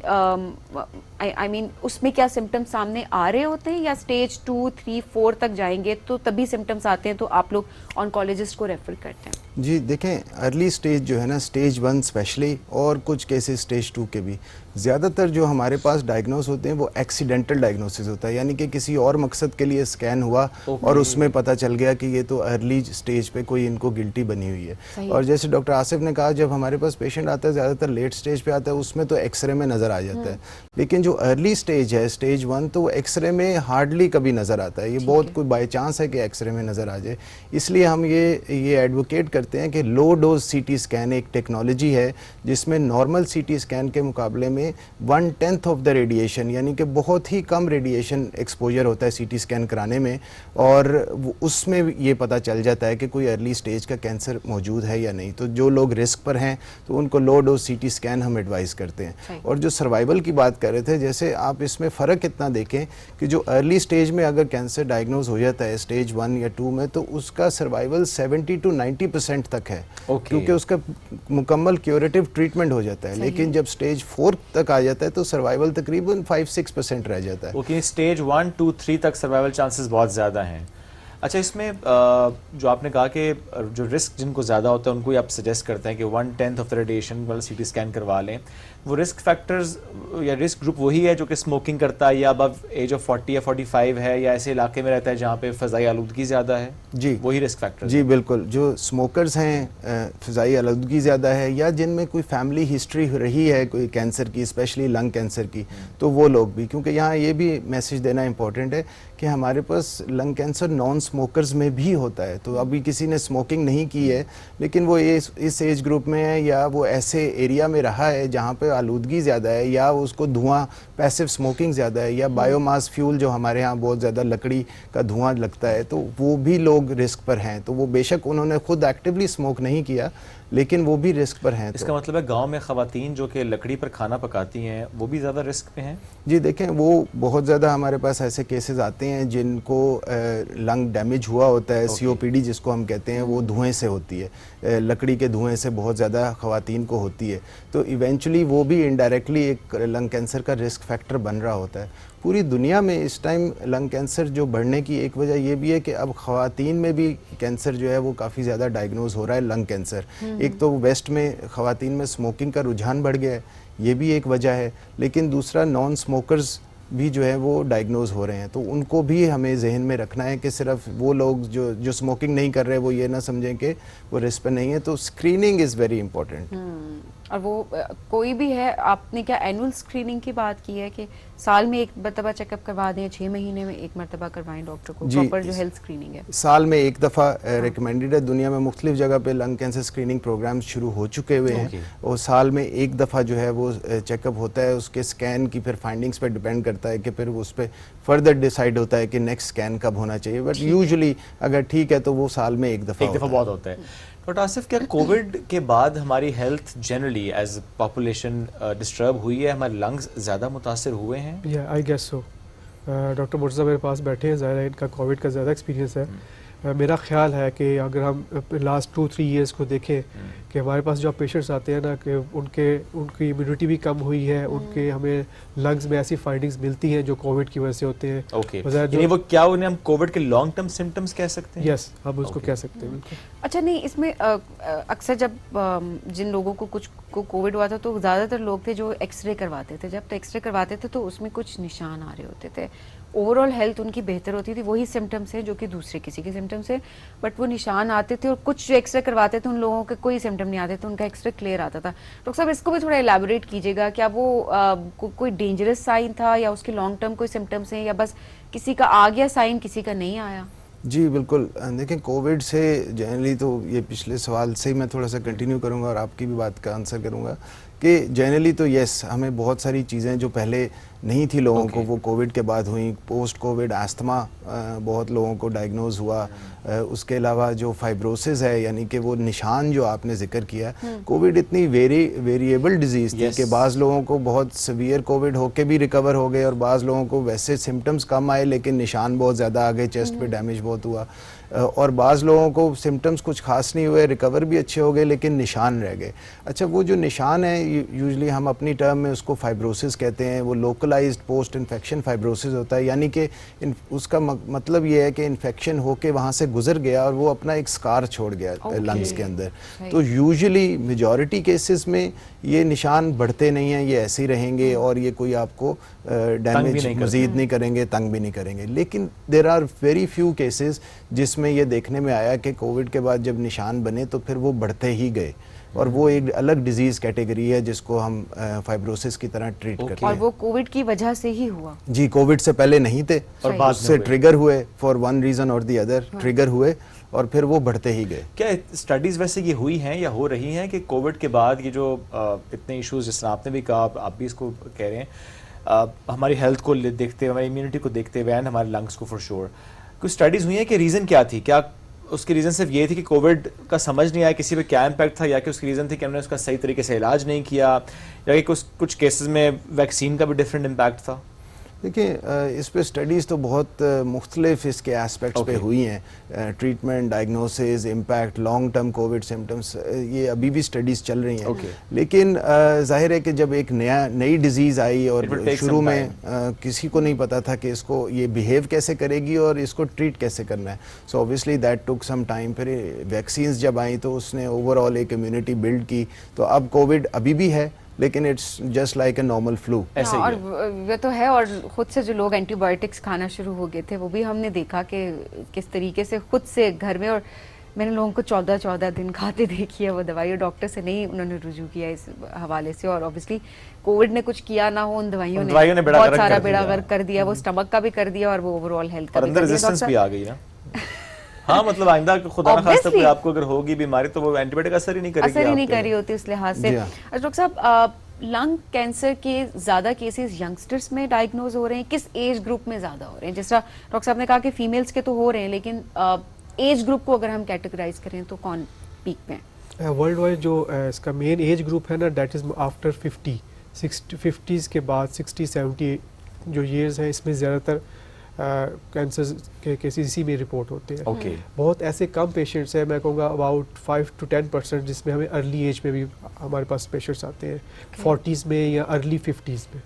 आई मीन उसमें क्या सिम्टम्स सामने आ रहे होते हैं, या स्टेज 2, 3, 4 तक जाएंगे तो तभी सिम्टम्स आते हैं तो आप लोग ऑन्कोलॉजिस्ट को रेफर करते हैं? जी देखें, अर्ली स्टेज जो है ना, स्टेज 1 स्पेशली और कुछ केसेस स्टेज 2 के भी, ज़्यादातर जो हमारे पास डायग्नोस होते हैं वो एक्सीडेंटल डायग्नोसिस होता है, यानी कि किसी और मकसद के लिए स्कैन हुआ और उसमें पता चल गया कि ये तो अर्ली स्टेज पे कोई इनको गिल्टी बनी हुई है। और जैसे डॉक्टर आसिफ ने कहा, जब हमारे पास पेशेंट आता है ज़्यादातर लेट स्टेज पे आता है, उसमें तो एक्सरे में नज़र आ जाता है। लेकिन जो अर्ली स्टेज है स्टेज 1, तो वो एक्सरे में हार्डली कभी नज़र आता है। ये बहुत कोई बाई चांस है कि एक्सरे में नज़र आ जाए। इसलिए हम ये एडवोकेट करते हैं कि लो डोज CT स्कैन एक टेक्नोलॉजी है जिसमें नॉर्मल CT स्कैन के मुकाबले में 1/10 ऑफ द रेडिएशन, यानी कि बहुत ही कम रेडिएशन एक्सपोजर होता है CT स्कैन कराने में, और उसमें ये पता चल जाता है कि कोई अर्ली स्टेज का कैंसर मौजूद है या नहीं। तो जो लोग रिस्क पर हैं तो उनको लो डोज CT स्कैन हम एडवाइस करते हैं। और जो सर्वाइवल की बात कर रहे थे, जैसे आप इसमें फ़र्क इतना देखें कि जो अर्ली स्टेज में अगर कैंसर डायग्नोज हो जाता है स्टेज 1 या 2 में, तो उसका सर्वाइवल 70 to 90% तक है, क्योंकि उसका मुकम्मल क्यूरेटिव ट्रीटमेंट हो जाता है। लेकिन जब स्टेज 4 तक आ जाता है तो सर्वाइवल तकरीबन 5-6% रह जाता है। ओके, स्टेज 1, 2, 3 तक सर्वाइवल चांसेस बहुत ज़्यादा हैं। अच्छा, इसमें जो आपने कहा कि जो रिस्क जिनको ज़्यादा होता है उनको ही आप सजेस्ट करते हैं कि 1/10 ऑफ द रेडिएशन वाला CT स्कैन करवा लें। वो रिस्क फैक्टर्स या रिस्क ग्रुप वही है जो कि स्मोकिंग करता है, या अबव एज ऑफ 40 या 45 है, या ऐसे इलाके में रहता है जहाँ पे फ़ज़ाई आलूदगी ज़्यादा है? जी, वही रिस्क फैक्टर्स? जी बिल्कुल। जो स्मोकर्स हैं, फ़ज़ाई आलूदगी ज़्यादा है, या जिनमें कोई फैमिली हिस्ट्री रही है कोई कैंसर की, स्पेशली लंग कैंसर की, तो वो लोग भी, क्योंकि यहाँ ये भी मैसेज देना इंपॉर्टेंट है कि हमारे पास लंग कैंसर नॉन स्मोकर्स में भी होता है। तो अभी किसी ने स्मोकिंग नहीं की है लेकिन वो इस एज ग्रुप में है, या वो ऐसे एरिया में रहा है जहाँ पे आलूदगी ज़्यादा है, या उसको धुआं पैसिव स्मोकिंग ज़्यादा है, या बायोमास फ्यूल जो हमारे यहाँ बहुत ज़्यादा लकड़ी का धुआं लगता है, तो वो भी लोग रिस्क पर हैं। तो वो बेशक उन्होंने खुद एक्टिवली स्मोक नहीं किया, लेकिन वो भी रिस्क पर हैं। इसका मतलब है गांव में ख़वातीन जो कि लकड़ी पर खाना पकाती हैं वो भी ज़्यादा रिस्क पे हैं? जी देखें, वो बहुत ज़्यादा हमारे पास ऐसे केसेस आते हैं जिनको लंग डैमेज हुआ होता है, COPD जिसको हम कहते हैं, वो धुएं से होती है, लकड़ी के धुएं से बहुत ज़्यादा ख़वातीन को होती है। तो इवेंचुअली वो भी इनडायरेक्टली एक लंग कैंसर का रिस्क फैक्टर बन रहा होता है। पूरी दुनिया में इस टाइम लंग कैंसर जो बढ़ने की एक वजह ये भी है कि अब ख़वातीन में भी कैंसर जो है वो काफ़ी ज़्यादा डायग्नोज हो रहा है, लंग कैंसर। एक तो वेस्ट में ख़वातीन में स्मोकिंग का रुझान बढ़ गया है, ये भी एक वजह है, लेकिन दूसरा नॉन स्मोकर्स भी जो है वो डायग्नोज हो रहे हैं। तो उनको भी हमें जहन में रखना है कि सिर्फ वो लोग जो स्मोकिंग नहीं कर रहे वो ये ना समझें कि वो रिस्क पे नहीं है। तो स्क्रीनिंग इज़ वेरी इंपॉर्टेंट। और वो कोई भी है, आपने क्या एनुअल स्क्रीनिंग की बात की है कि साल में एक मरतबा चेकअप करवा दें, 6 महीने में एक मरतबा करवाएं डॉक्टर को, प्रॉपर जो हेल्थ स्क्रीनिंग है? साल में एक दफ़ा रिकमेंडेड है। दुनिया में मुख्तलिफ जगह पे लंग कैंसर स्क्रीनिंग प्रोग्राम्स शुरू हो चुके हुए हैं, और साल में एक दफ़ा जो है वो चेकअप होता है। उसके स्कैन की फिर फाइंडिंग्स पे डिपेंड करता है कि फिर उस पर फर्दर डिसाइड होता है कि नेक्स्ट स्कैन कब होना चाहिए, बट यूजुअली अगर ठीक है तो वो साल में एक दफ़ा बहुत होता है। डॉक्टर आसिफ, क्या कोविड के बाद हमारी health generally as population disturb हुई है? हमारे लंग्स ज़्यादा मुतासर हुए हैं? या I guess so. Doctor Murtaza मेरे पास बैठे हैं, ज़ाहिर है इनका कोविड का ज़्यादा एक्सपीरियंस है। मेरा ख्याल है कि अगर हम लास्ट 2-3 ईयर्स को देखें कि हमारे पास जो पेशेंट्स आते हैं ना कि उनकी इम्यूनिटी भी कम हुई है, उनके हमें लंग्स में ऐसी फाइंडिंग्स मिलती हैं जो कोविड की वजह से होते हैं। यानी वो क्या उन्हें हम कोविड के लॉन्ग टर्म सिम्टम्स कह सकते हैं? यस, हम उसको कह सकते हैं। अच्छा, नहीं, इसमें अक्सर जब जिन लोगों को कुछ को कोविड हुआ था तो ज़्यादातर लोग थे जो एक्सरे करवाते थे। जब तो एक्सरे करवाते थे तो उसमें कुछ निशान आ रहे होते थे, ओवरऑल हेल्थ उनकी बेहतर होती थी। वही सिम्टम्स हैं जो कि दूसरे किसी के सिम्टम्स हैं, बट वो निशान आते थे। और कुछ जो एक्सरे करवाते थे उन लोगों के कोई सिम्टम नहीं आते थे, उनका एक्सरे क्लियर आता था। डॉक्टर साहब, इसको भी थोड़ा एलैबोरेट कीजिएगा, क्या वो कोई डेंजरस साइन था या उसके लॉन्ग टर्म कोई सिम्टम्स हैं, या बस किसी का आ गया साइन किसी का नहीं आया? जी बिल्कुल, देखें कोविड से जनरली तो ये पिछले सवाल से ही मैं थोड़ा सा कंटिन्यू करूंगा और आपकी भी बात का आंसर करूंगा कि जनरली तो यस, हमें बहुत सारी चीज़ें जो पहले नहीं थी लोगों को वो कोविड के बाद हुई। पोस्ट कोविड एस्थमा बहुत लोगों को डायग्नोज हुआ। उसके अलावा जो फाइब्रोसिस है, यानी कि वो निशान जो आपने जिक्र किया, कोविड इतनी वेरिएबल डिजीज़ थी कि बाज़ लोगों को बहुत सीवियर कोविड होके भी रिकवर हो गए और बाज़ लोगों को वैसे सिम्टम्स कम आए लेकिन निशान बहुत ज़्यादा आ गए, चेस्ट पे डैमेज बहुत हुआ, और बाज़ लोगों को सिम्टम्स कुछ खास नहीं हुए, रिकवर भी अच्छे हो गए लेकिन निशान रह गए। अच्छा, वो जो निशान है यूजुअली हम अपनी टर्म में उसको फाइब्रोसिस कहते हैं। वो लोकलाइज्ड पोस्ट इन्फेक्शन फाइब्रोसिस होता है, यानी कि उसका मतलब ये है कि इन्फेक्शन होके वहाँ से गुजर गया और वो अपना एक स्कार छोड़ गया लंग्स के अंदर। तो यूजुअली मेजॉरिटी केसेस में ये निशान बढ़ते नहीं हैं, ये ऐसे ही रहेंगे और ये कोई आपको डैमेज मजीद नहीं करेंगे, तंग भी नहीं करेंगे। लेकिन there are very few cases जिसमें ये देखने में आया कि कोविड के बाद जब निशान बने तो फिर वो बढ़ते ही गए, और वो एक अलग डिजीज कैटेगरी है जिसको हम फाइब्रोसिस की तरह ट्रीट करते हैं। और वो कोविड की वजह से ही हुआ? जी, कोविड से पहले नहीं थे और बाद से ट्रिगर हुए, फॉर वन रीजन और दी अदर ट्रिगर हुए और फिर वो बढ़ते ही गए। क्या स्टडीज वैसे ये हुई हैं या हो रही हैं कि कोविड के बाद ये जो इतने इश्यूज जिस आपने भी कहा, आप भी इसको कह रहे हैं, हमारी हेल्थ को देखते हुए, हमारी इम्यूनिटी को देखते हुए एंड हमारे लंग्स को फॉर श्योर, कुछ स्टडीज हुई हैं कि रीज़न क्या थी? क्या उसकी रीज़न सिर्फ ये थी कि कोविड का समझ नहीं आया किसी पे क्या इम्पैक्ट था, या कि उसकी रीज़न थी कि हमने उसका सही तरीके से इलाज नहीं किया, या कि कुछ केसेस में वैक्सीन का भी डिफरेंट इम्पैक्ट था? देखिए, इस पे स्टडीज़ तो बहुत मुख्तलिफ इसके एस्पेक्ट्स पे हुई हैं, treatment, diagnosis, impact, long term Covid symptoms, ये अभी भी स्टडीज़ चल रही हैं। लेकिन जाहिर है कि जब एक नई डिजीज़ आई और शुरू में किसी को नहीं पता था कि इसको ये बिहेव कैसे करेगी और इसको ट्रीट कैसे करना है, so obviously that took some time. फिर वैक्सीन्स जब आई तो उसने ओवरऑल एक इम्यूनिटी बिल्ड की, तो अब कोविड अभी भी है लेकिन it's just like a normal flu. और वो तो है, और खुद से जो लोग एंटीबायोटिक्स खाना शुरू हो गए थे वो भी हमने देखा कि किस तरीके से खुद से घर में, और मैंने लोगों को 14-14 दिन खाते देखी है वो दवाई, और डॉक्टर से नहीं उन्होंने रुजू किया इस हवाले से। और ऑब्वियसली कोविड ने कुछ किया ना हो, उन दवाइयों ने बहुत सारा बेड़ा गर्क कर दिया, वो स्टमक का भी कर दिया और वो ओवरऑल हेल्थ का भी कर दिया। भी आ गई ना। हाँ, मतलब आइंदा खुदा ना खास्ता कोई आपको अगर होगी बीमारी तो वो एंटीबायोटिक असर ही नहीं करेगी, असर ही नहीं कर रही होती इस लिहाज से। डॉक्टर साहब, लंग कैंसर के ज़्यादा केसेस यंगस्टर्स में डायग्नोज हो रहे हैं, किस एज ग्रुप में ज़्यादा हो रहे हैं? जिस तरह डॉक्टर साहब ने कहा कि फीमेल्स के तो हो रहे हैं, लेकिन एज ग्रुप को अगर हम कैटेगराइज करें तो कौन पीक पे है? वर्ल्ड वाइड जो इसका मेन एज ग्रुप है ना, दैट इज़ आफ्टर 50s के बाद 60-70 जो ईयर्स हैं, इसमें ज़्यादातर कैंसर के केसेस इसी में रिपोर्ट होते हैं। ओके। बहुत ऐसे कम पेशेंट्स हैं, मैं कहूँगा अबाउट 5 to 10% जिसमें हमें अर्ली एज में भी हमारे पास पेशेंट्स आते हैं, 40s में या अर्ली 50s में।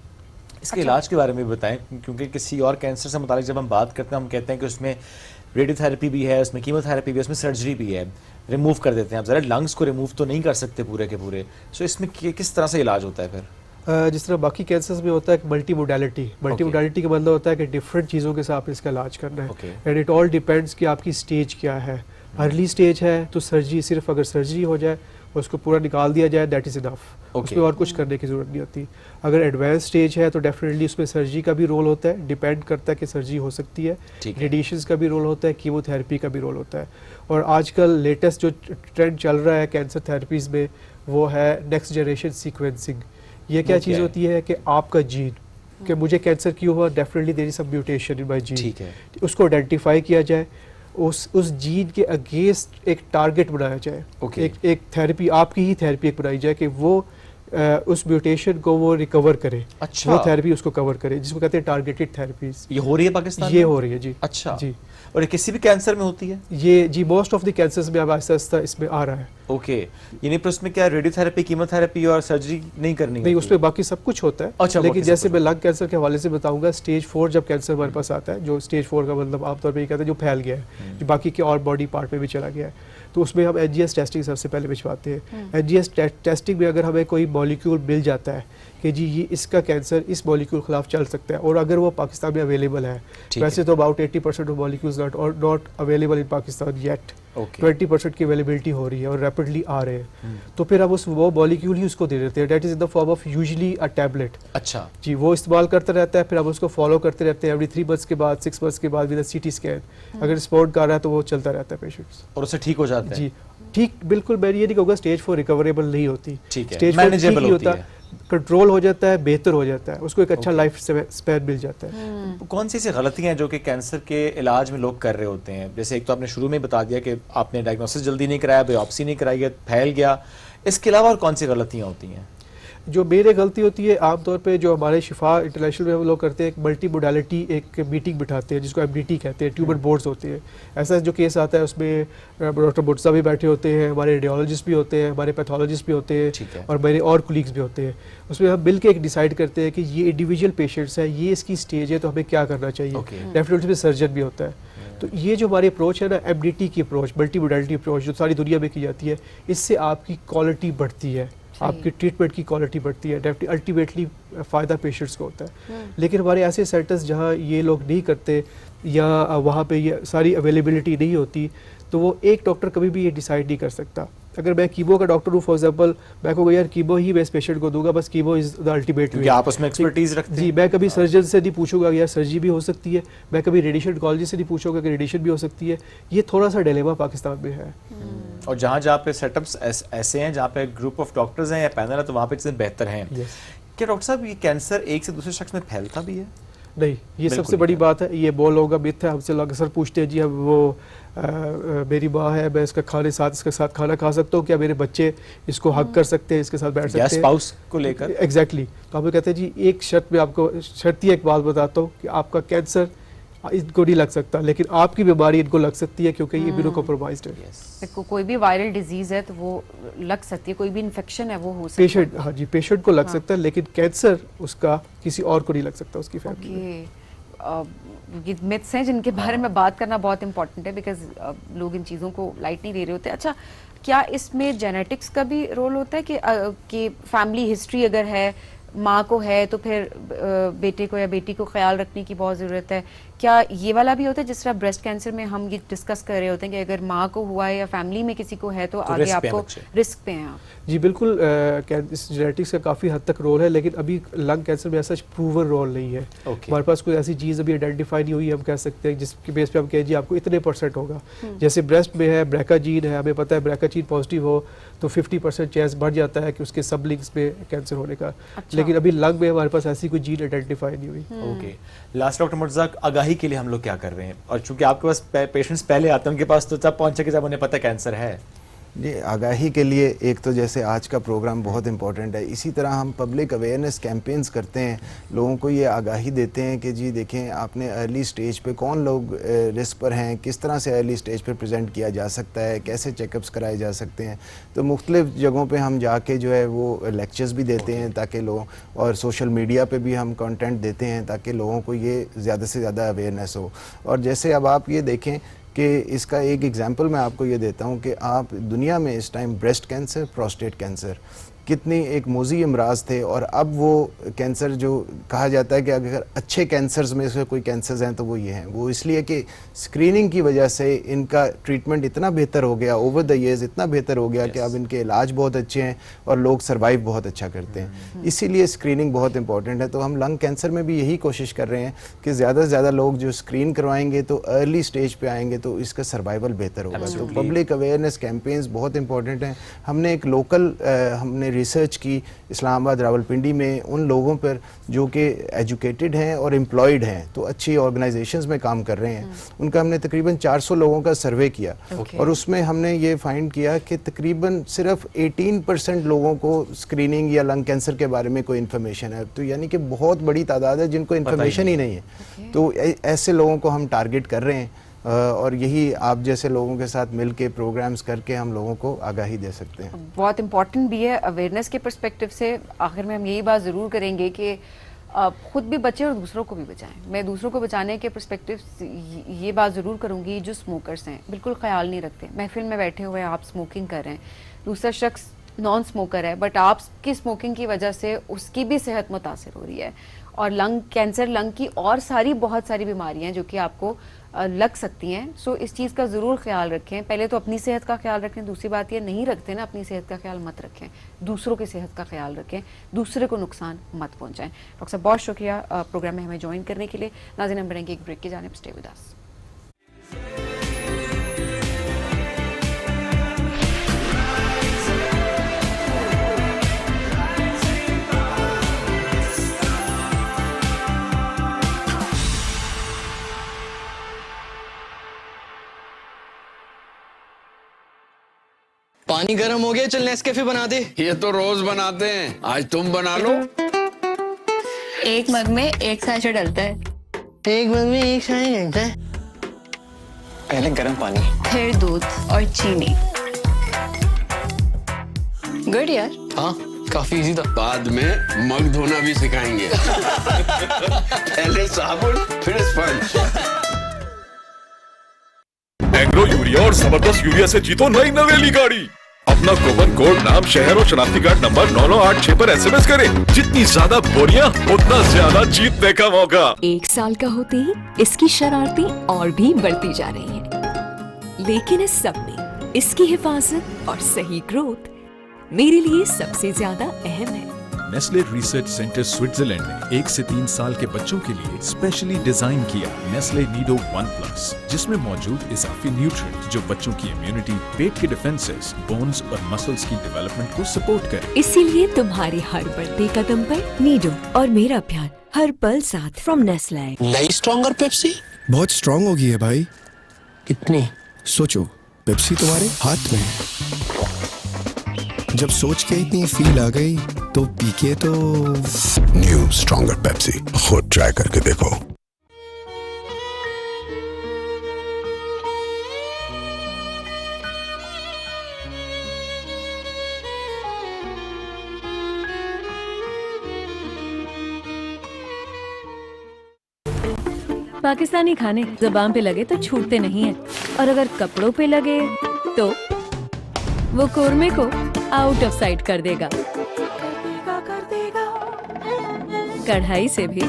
इसके इलाज के बारे में भी बताएं, क्योंकि किसी और कैंसर से मुतालिक जब हम बात करते हैं हम कहते हैं कि उसमें रेडियोथेरेपी भी है, उसमें कीमोथेरेपी भी है, उसमें सर्जरी भी है, रिमूव कर देते हैं। आप ज़रा लंग्स को रिमूव तो नहीं कर सकते पूरे के पूरे, सो इसमें किस तरह से इलाज होता है फिर? जिस तरह बाकी कैंसर्स में होता है मल्टी मोडालिटी का मतलब होता है कि डिफरेंट चीज़ों के साथ इसका इलाज करना है, एंड इट ऑल डिपेंड्स कि आपकी स्टेज क्या है। अर्ली स्टेज है तो सर्जरी, सिर्फ अगर सर्जरी हो जाए उसको पूरा निकाल दिया जाए, दैट इज़ इनफ, उसमें और कुछ करने की ज़रूरत नहीं होती। अगर एडवांस स्टेज है तो डेफिनेटली उसमें सर्जरी का भी रोल होता है, डिपेंड करता है कि सर्जरी हो सकती है, रेडिएशंस का भी रोल होता है, कीमोथेरेपी का भी रोल होता है। और आजकल लेटेस्ट जो ट्रेंड चल रहा है कैंसर थेरेपीज़ में वो है नेक्स्ट जनरेशन सीक्वेंसिंग। ये क्या चीज़ होती है कि आपका जीन, कि मुझे कैंसर क्यों हुआ, definitely there is some mutation in my gene, ठीक है, उसको आइडेंटिफाई किया जाए, उस जीन के अगेंस्ट एक टारगेट बनाया जाए, एक थेरेपी, आपकी ही थेरेपी एक बनाई जाए कि वो उस म्यूटेशन को वो रिकवर करे। अच्छा। वो थेरेपी उसको कवर करे, जिसको कहते हैं टारगेटेड थेरेपीज। ये हो रही है पाकिस्तान में? ये हो रही है जी। अच्छा जी। और ये किसी भी कैंसर में होती है? ये जी मोस्ट ऑफ द कैंसर्स में अब आहिस्ता आहिस्ता इसमें आ रहा है। ओके, यानी पर उसमें क्या रेडियोथेरेपी, कीमोथेरेपी और सर्जरी नहीं करनी? नहीं, उसमें बाकी सब कुछ होता है। अच्छा, लेकिन जैसे मैं लंग कैंसर के हवाले से बताऊंगा, स्टेज 4 जब कैंसर हमारे पास आता है, जो स्टेज 4 का मतलब आमतौर पर ये कहते हैं जो फैल गया है, जो बाकी के और बॉडी पार्ट में भी चला गया है, तो उसमें हम एनजीएस टेस्टिंग सबसे पहले भिजवाते हैं। एनजीएस टेस्टिंग में अगर हमें कोई मॉलिक्यूल मिल जाता है कि जी ये इसका कैंसर इस मॉलिक्यूल के खिलाफ चल सकता है, और अगर वो पाकिस्तान में अवेलेबल है, वैसे तो about 80% of molecules not available in Pakistan yet, 20% की अवेलेबिलिटी हो रही है और रैपिडली आ रहे हैं, तो फिर अब वो मॉलिक्यूल ही उसको दे देते हैं, that is in the form of usually a tablet. अच्छा जी, वो इस्तेमाल करता रहता है, फिर अब उसको फॉलो करते रहते हैं एवरी 3 मंथ्स के बाद, 6 मंथ्स के बाद विद सीटी स्कैन, अगर रिस्पॉन्ड कर रहा है तो वो चलता रहता है पेशेंट्स, और उससे ठीक हो जाता है। जी ठीक, बिल्कुल। मैं ये नहीं कहूँगा स्टेज 4 रिकवरेबल नहीं होती, स्टेज 4 मैनेजेबल होता है, कंट्रोल हो जाता है, बेहतर हो जाता है, उसको एक अच्छा लाइफ स्पैन मिल जाता है। कौन सी ऐसी गलतियां हैं जो कि कैंसर के इलाज में लोग कर रहे होते हैं? जैसे एक तो आपने शुरू में बता दिया कि आपने डायग्नोसिस जल्दी नहीं कराया, बायोप्सी नहीं कराई, फैल गया, इसके अलावा और कौन सी गलतियां होती हैं? जो मेरे गलती होती है आमतौर पे, जो हमारे शिफा इंटरनेशनल में हम लोग करते हैं, एक मल्टी मोडालिटी एक मीटिंग बिठाते हैं जिसको MDT कहते हैं, ट्यूमर बोर्ड्स होते हैं। ऐसा जो केस आता है उसमें डॉक्टर बुट्सा भी बैठे होते हैं, हमारे रेडियोलॉजिस्ट भी होते हैं, हमारे पैथोलॉजिस्ट भी होते हैं, और मेरे और कोलीग्स भी होते हैं। उसमें हम मिल के एक डिसाइड करते हैं कि ये इंडिविजुअल पेशेंट्स है, ये इसकी स्टेज है, तो हमें क्या करना चाहिए। डेफिनेटली उसमें सर्जन भी होता है। तो ये जो हमारी अप्रोच है ना, MDT की अप्रोच, मल्टी मोडालिटी अप्रोच, जो सारी दुनिया में की जाती है, इससे आपकी क्वालिटी बढ़ती है, आपकी ट्रीटमेंट की क्वालिटी बढ़ती है, अल्टीमेटली फ़ायदा पेशेंट्स को होता है। लेकिन हमारे ऐसे सेंटर्स जहाँ ये लोग नहीं करते या वहाँ पे ये सारी अवेलेबिलिटी नहीं होती, तो वो एक डॉक्टर कभी भी ये डिसाइड नहीं कर सकता। अगर मैं कीमो का डॉक्टर हूँ फॉर एग्जांपल, मैं कहूँगा यार कीमो ही मैं इस पेशेंट को दूंगा, बस कीमो इज द अल्टीमेट वे। आप उसमें एक्सपर्टीज रखते हैं? जी, मैं कभी सर्जन से नहीं पूछूंगा यार सर्जरी भी हो सकती है, मैं कभी रेडिएशन ऑन्कोलॉजी से नहीं पूछूंगा कि रेडिएशन भी हो सकती है। ये थोड़ा सा डिलेमा पाकिस्तान में है। और जहाँ पे सेटअप्स ऐसे हैं जहाँ पे ग्रुप ऑफ डॉक्टर्स हैं या पैनल है, तो वहाँ पे चीज़ें बेहतर हैं। क्या डॉक्टर साहब ये कैंसर एक से दूसरे शख्स में फैलता भी है? नहीं, ये सबसे बड़ी बात है, ये बहुत लोगों का मिथ है। हमसे लोग अक्सर पूछते हैं जी हम वो मेरी माँ है, मैं इसका इसके साथ खाना खा सकता हूँ क्या, मेरे बच्चे इसको हक कर सकते हैं, इसके साथ बैठ सकते हैं, स्पाउस को लेकर? एग्जैक्टली। तो हम कहते हैं जी एक शर्त में आपको शर्ती एक बात बताता हूँ कि आपका कैंसर इनको नहीं लग सकता, लेकिन आपकी बीमारी इनको लग सकती है क्योंकि ये इम्यूनो कॉम्प्रोमाइज्ड है। कोई भी वायरल डिजीज है तो वो लग सकती है, कोई भी इन्फेक्शन है वो हो सकता है पेशेंट, हाँ जी, पेशेंट को लग सकता है, लेकिन कैंसर उसका किसी और को नहीं लग सकता, उसकी फैमिली में। ये मिथ्स हैं जिनके बारे में बात करना बहुत इंपॉर्टेंट है, बिकॉज लोग इन चीज़ों को लाइट नहीं ले रहे होते। अच्छा, क्या इसमें जेनेटिक्स का भी रोल होता है कि फैमिली हिस्ट्री अगर है, माँ को है तो फिर बेटे को या बेटी को ख्याल रखने की बहुत ज़रूरत है। क्या ये वाला भी होता है जिस तरह ब्रेस्ट कैंसर में हम ये डिस्कस कर रहे होते हैं कि अगर माँ को हुआ है या फैमिली में किसी को है तो आगे रिस्क पे हैं आपको बच्चे। रिस्क पे हैं आप? जी बिल्कुल, इस जेनेटिक्स का काफ़ी हद तक रोल है, लेकिन अभी लंग कैंसर में ऐसा प्रूवन रोल नहीं है। Okay. हमारे पास कोई ऐसी चीज़ अभी आइडेंटिफाई नहीं हुई, हम कह सकते हैं जिसके बेस पे हम कहें जी आपको इतने % होगा। जैसे ब्रेस्ट में है ब्रैका जीन है, हमें पता है ब्रैका जीन पॉजिटिव हो तो 50% चांस बढ़ जाता है कि उसके सब लिंक्स में कैंसर होने का। अच्छा। लेकिन अभी लंग में हमारे पास ऐसी कोई जीन आइडेंटिफाई नहीं हुई। ओके, लास्ट डॉक्टर मुर्तज़ा, आगाही के लिए हम लोग क्या कर रहे हैं? और चूंकि आपके पास पेशेंट्स पहले आते हैं, उनके पास तो तब पहुंचे कि जब उन्हें पता कैंसर है। जी, आगाही के लिए एक तो जैसे आज का प्रोग्राम बहुत इम्पोर्टेंट है, इसी तरह हम पब्लिक अवेयरनेस कैंपेन्स करते हैं, लोगों को ये आगाही देते हैं कि जी देखें आपने अर्ली स्टेज पे कौन लोग रिस्क पर हैं, किस तरह से अर्ली स्टेज पे प्रेजेंट किया जा सकता है, कैसे चेकअप्स कराए जा सकते हैं। तो मुख्तलिफ जगहों पे हम जाके जो है वो लेक्चर्स भी देते हैं ताकि लोग, और सोशल मीडिया पे भी हम कंटेंट देते हैं ताकि लोगों को ये ज़्यादा से ज़्यादा अवेयरनेस हो। और जैसे अब आप ये देखें कि इसका एक एग्जांपल मैं आपको ये देता हूँ कि आप दुनिया में इस time breast cancer, prostate cancer कितनी एक मोज़ी अमराज थे, और अब वो कैंसर जो कहा जाता है कि अगर अच्छे कैंसर्स में से कोई कैंसर्स हैं तो वो ये हैं, वो इसलिए कि स्क्रीनिंग की वजह से इनका ट्रीटमेंट इतना बेहतर हो गया, ओवर द ईयर्स इतना बेहतर हो गया कि अब इनके इलाज बहुत अच्छे हैं और लोग सर्वाइव बहुत अच्छा करते हैं। इसीलिए स्क्रीनिंग बहुत इंपॉर्टेंट है। तो हम लंग कैंसर में भी यही कोशिश कर रहे हैं कि ज़्यादा से ज़्यादा लोग जो स्क्रीन करवाएंगे तो अर्ली स्टेज पे आएंगे तो इसका सर्वाइवल बेहतर होगा। तो पब्लिक अवेयरनेस कैंपेन्स बहुत इंपॉर्टेंट हैं। हमने एक लोकल हमने रिसर्च की इस्लामाबाद, रावलपिंडी में उन लोगों पर जो कि एजुकेटेड हैं और एम्प्लॉयड हैं, तो अच्छी ऑर्गेनाइजेशंस में काम कर रहे हैं, उनका हमने तकरीबन 400 लोगों का सर्वे किया। और उसमें हमने ये फाइंड किया कि तकरीबन सिर्फ 18% लोगों को स्क्रीनिंग या लंग कैंसर के बारे में कोई इन्फॉर्मेशन है। तो यानी कि बहुत बड़ी तादाद है जिनको इन्फॉर्मेशन ही नहीं है। तो ऐसे लोगों को हम टारगेट कर रहे हैं, और यही आप जैसे लोगों के साथ मिलके प्रोग्राम्स करके हम लोगों को आगाही दे सकते हैं। बहुत इंपॉर्टेंट भी है अवेयरनेस के पर्सपेक्टिव से। आखिर में हम यही बात ज़रूर करेंगे कि खुद भी बचें और दूसरों को भी बचाएं। मैं दूसरों को बचाने के पर्सपेक्टिव से ये बात ज़रूर करूँगी, जो स्मोकर्स हैं बिल्कुल ख्याल नहीं रखते। महफिल में बैठे हुए आप स्मोकिंग कर रहे हैं, दूसरा शख्स नॉन स्मोकर है, बट आपकी स्मोकिंग की वजह से उसकी भी सेहत मुतासर हो रही है। और लंग कैंसर, लंग की और बहुत सारी बीमारियां जो कि आपको लग सकती हैं। सो इस चीज़ का ज़रूर ख्याल रखें। पहले तो अपनी सेहत का ख्याल रखें, दूसरी बात ये नहीं रखते ना अपनी सेहत का ख्याल मत रखें, दूसरों की सेहत का ख्याल रखें, दूसरे को नुकसान मत पहुंचाएं। डॉक्टर साहब बहुत शुक्रिया प्रोग्राम में हमें ज्वाइन करने के लिए। नाज़रीन, हम बढ़ेंगे एक ब्रेक की जानिब। Stay with us. पानी गर्म हो गया, चल नेस्कैफे बना दे। ये तो रोज बनाते हैं, आज तुम बना लो। एक मग में एक सैशे डलता है। एक मग में एक शाही घंटा है। पहले गर्म पानी, फिर दूध और चीनी। गुड यार। हाँ काफी इजी था। बाद में मग धोना भी सिखाएंगे। पहले साबुन फिर स्पंज। एग्रो यूरिया और जबरदस्त यूरिया से जीतो नई नवेली गाड़ी। अपना कूपन कोड, नाम, शहर और शनाख्ती कार्ड नंबर 9986 पर SMS करें। जितनी ज्यादा बोरियां उतना ज्यादा जीतने का मौका। 1 साल का होते ही इसकी शरारतें और भी बढ़ती जा रही हैं। लेकिन इस सब में इसकी हिफाजत और सही ग्रोथ मेरे लिए सबसे ज्यादा अहम है। नेस्ले रिसर्च सेंटर स्विट्जरलैंड ने 1 से 3 साल के बच्चों के लिए स्पेशली डिजाइन किया नेस्ले नीडो 1+, जिसमें मौजूद इजाफी न्यूट्रिएंट जो बच्चों की इम्यूनिटी, पेट के डिफेंसेस, बोन्स और मसल्स की डेवलपमेंट को सपोर्ट करे। इसीलिए तुम्हारे हर बढ़ते कदम पर नीडो और मेरा प्यार हर पल साथ फ्रॉम नेस्ले। नई स्ट्रॉन्गर पेप्सी बहुत स्ट्रॉन्ग हो गई है भाई। कितनी? सोचो, पेप्सी तुम्हारे हाथ में है। जब सोच के इतनी फील आ गई तो पी के तो न्यू स्ट्रॉन्गर पेप्सी खुद ट्राई करके देखो। पाकिस्तानी खाने ज़बान पे लगे तो छूटते नहीं हैं, और अगर कपड़ों पे लगे तो वो कोरमे को आउट ऑफ साइट कर देगा। कढ़ाई से भी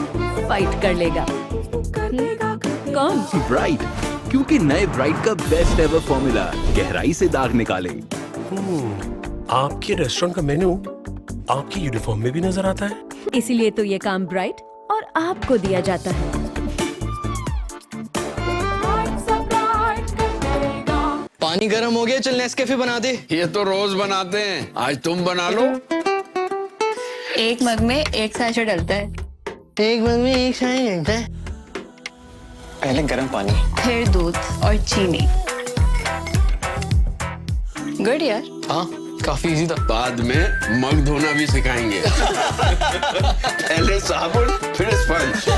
फाइट कर लेगा। कौन? ब्राइट, क्योंकि नए ब्राइट का बेस्ट एवर फॉर्मूला गहराई से दाग निकाले। आपके रेस्टोरेंट का मेन्यू आपकी यूनिफॉर्म में भी नजर आता है। इसीलिए तो ये काम ब्राइट और आपको दिया जाता है। पानी गर्म हो गया, चल नेस्कैफे बना दे। ये तो रोज बनाते हैं, आज तुम बना लो। एक मग में एक सैशे डलता है। एक मग में एक सैशे डलता है। पहले गर्म पानी, फिर दूध और चीनी। गुड यार। हाँ काफी इजी था। बाद में मग धोना भी सिखाएंगे। पहले साबुन फिर स्पंज।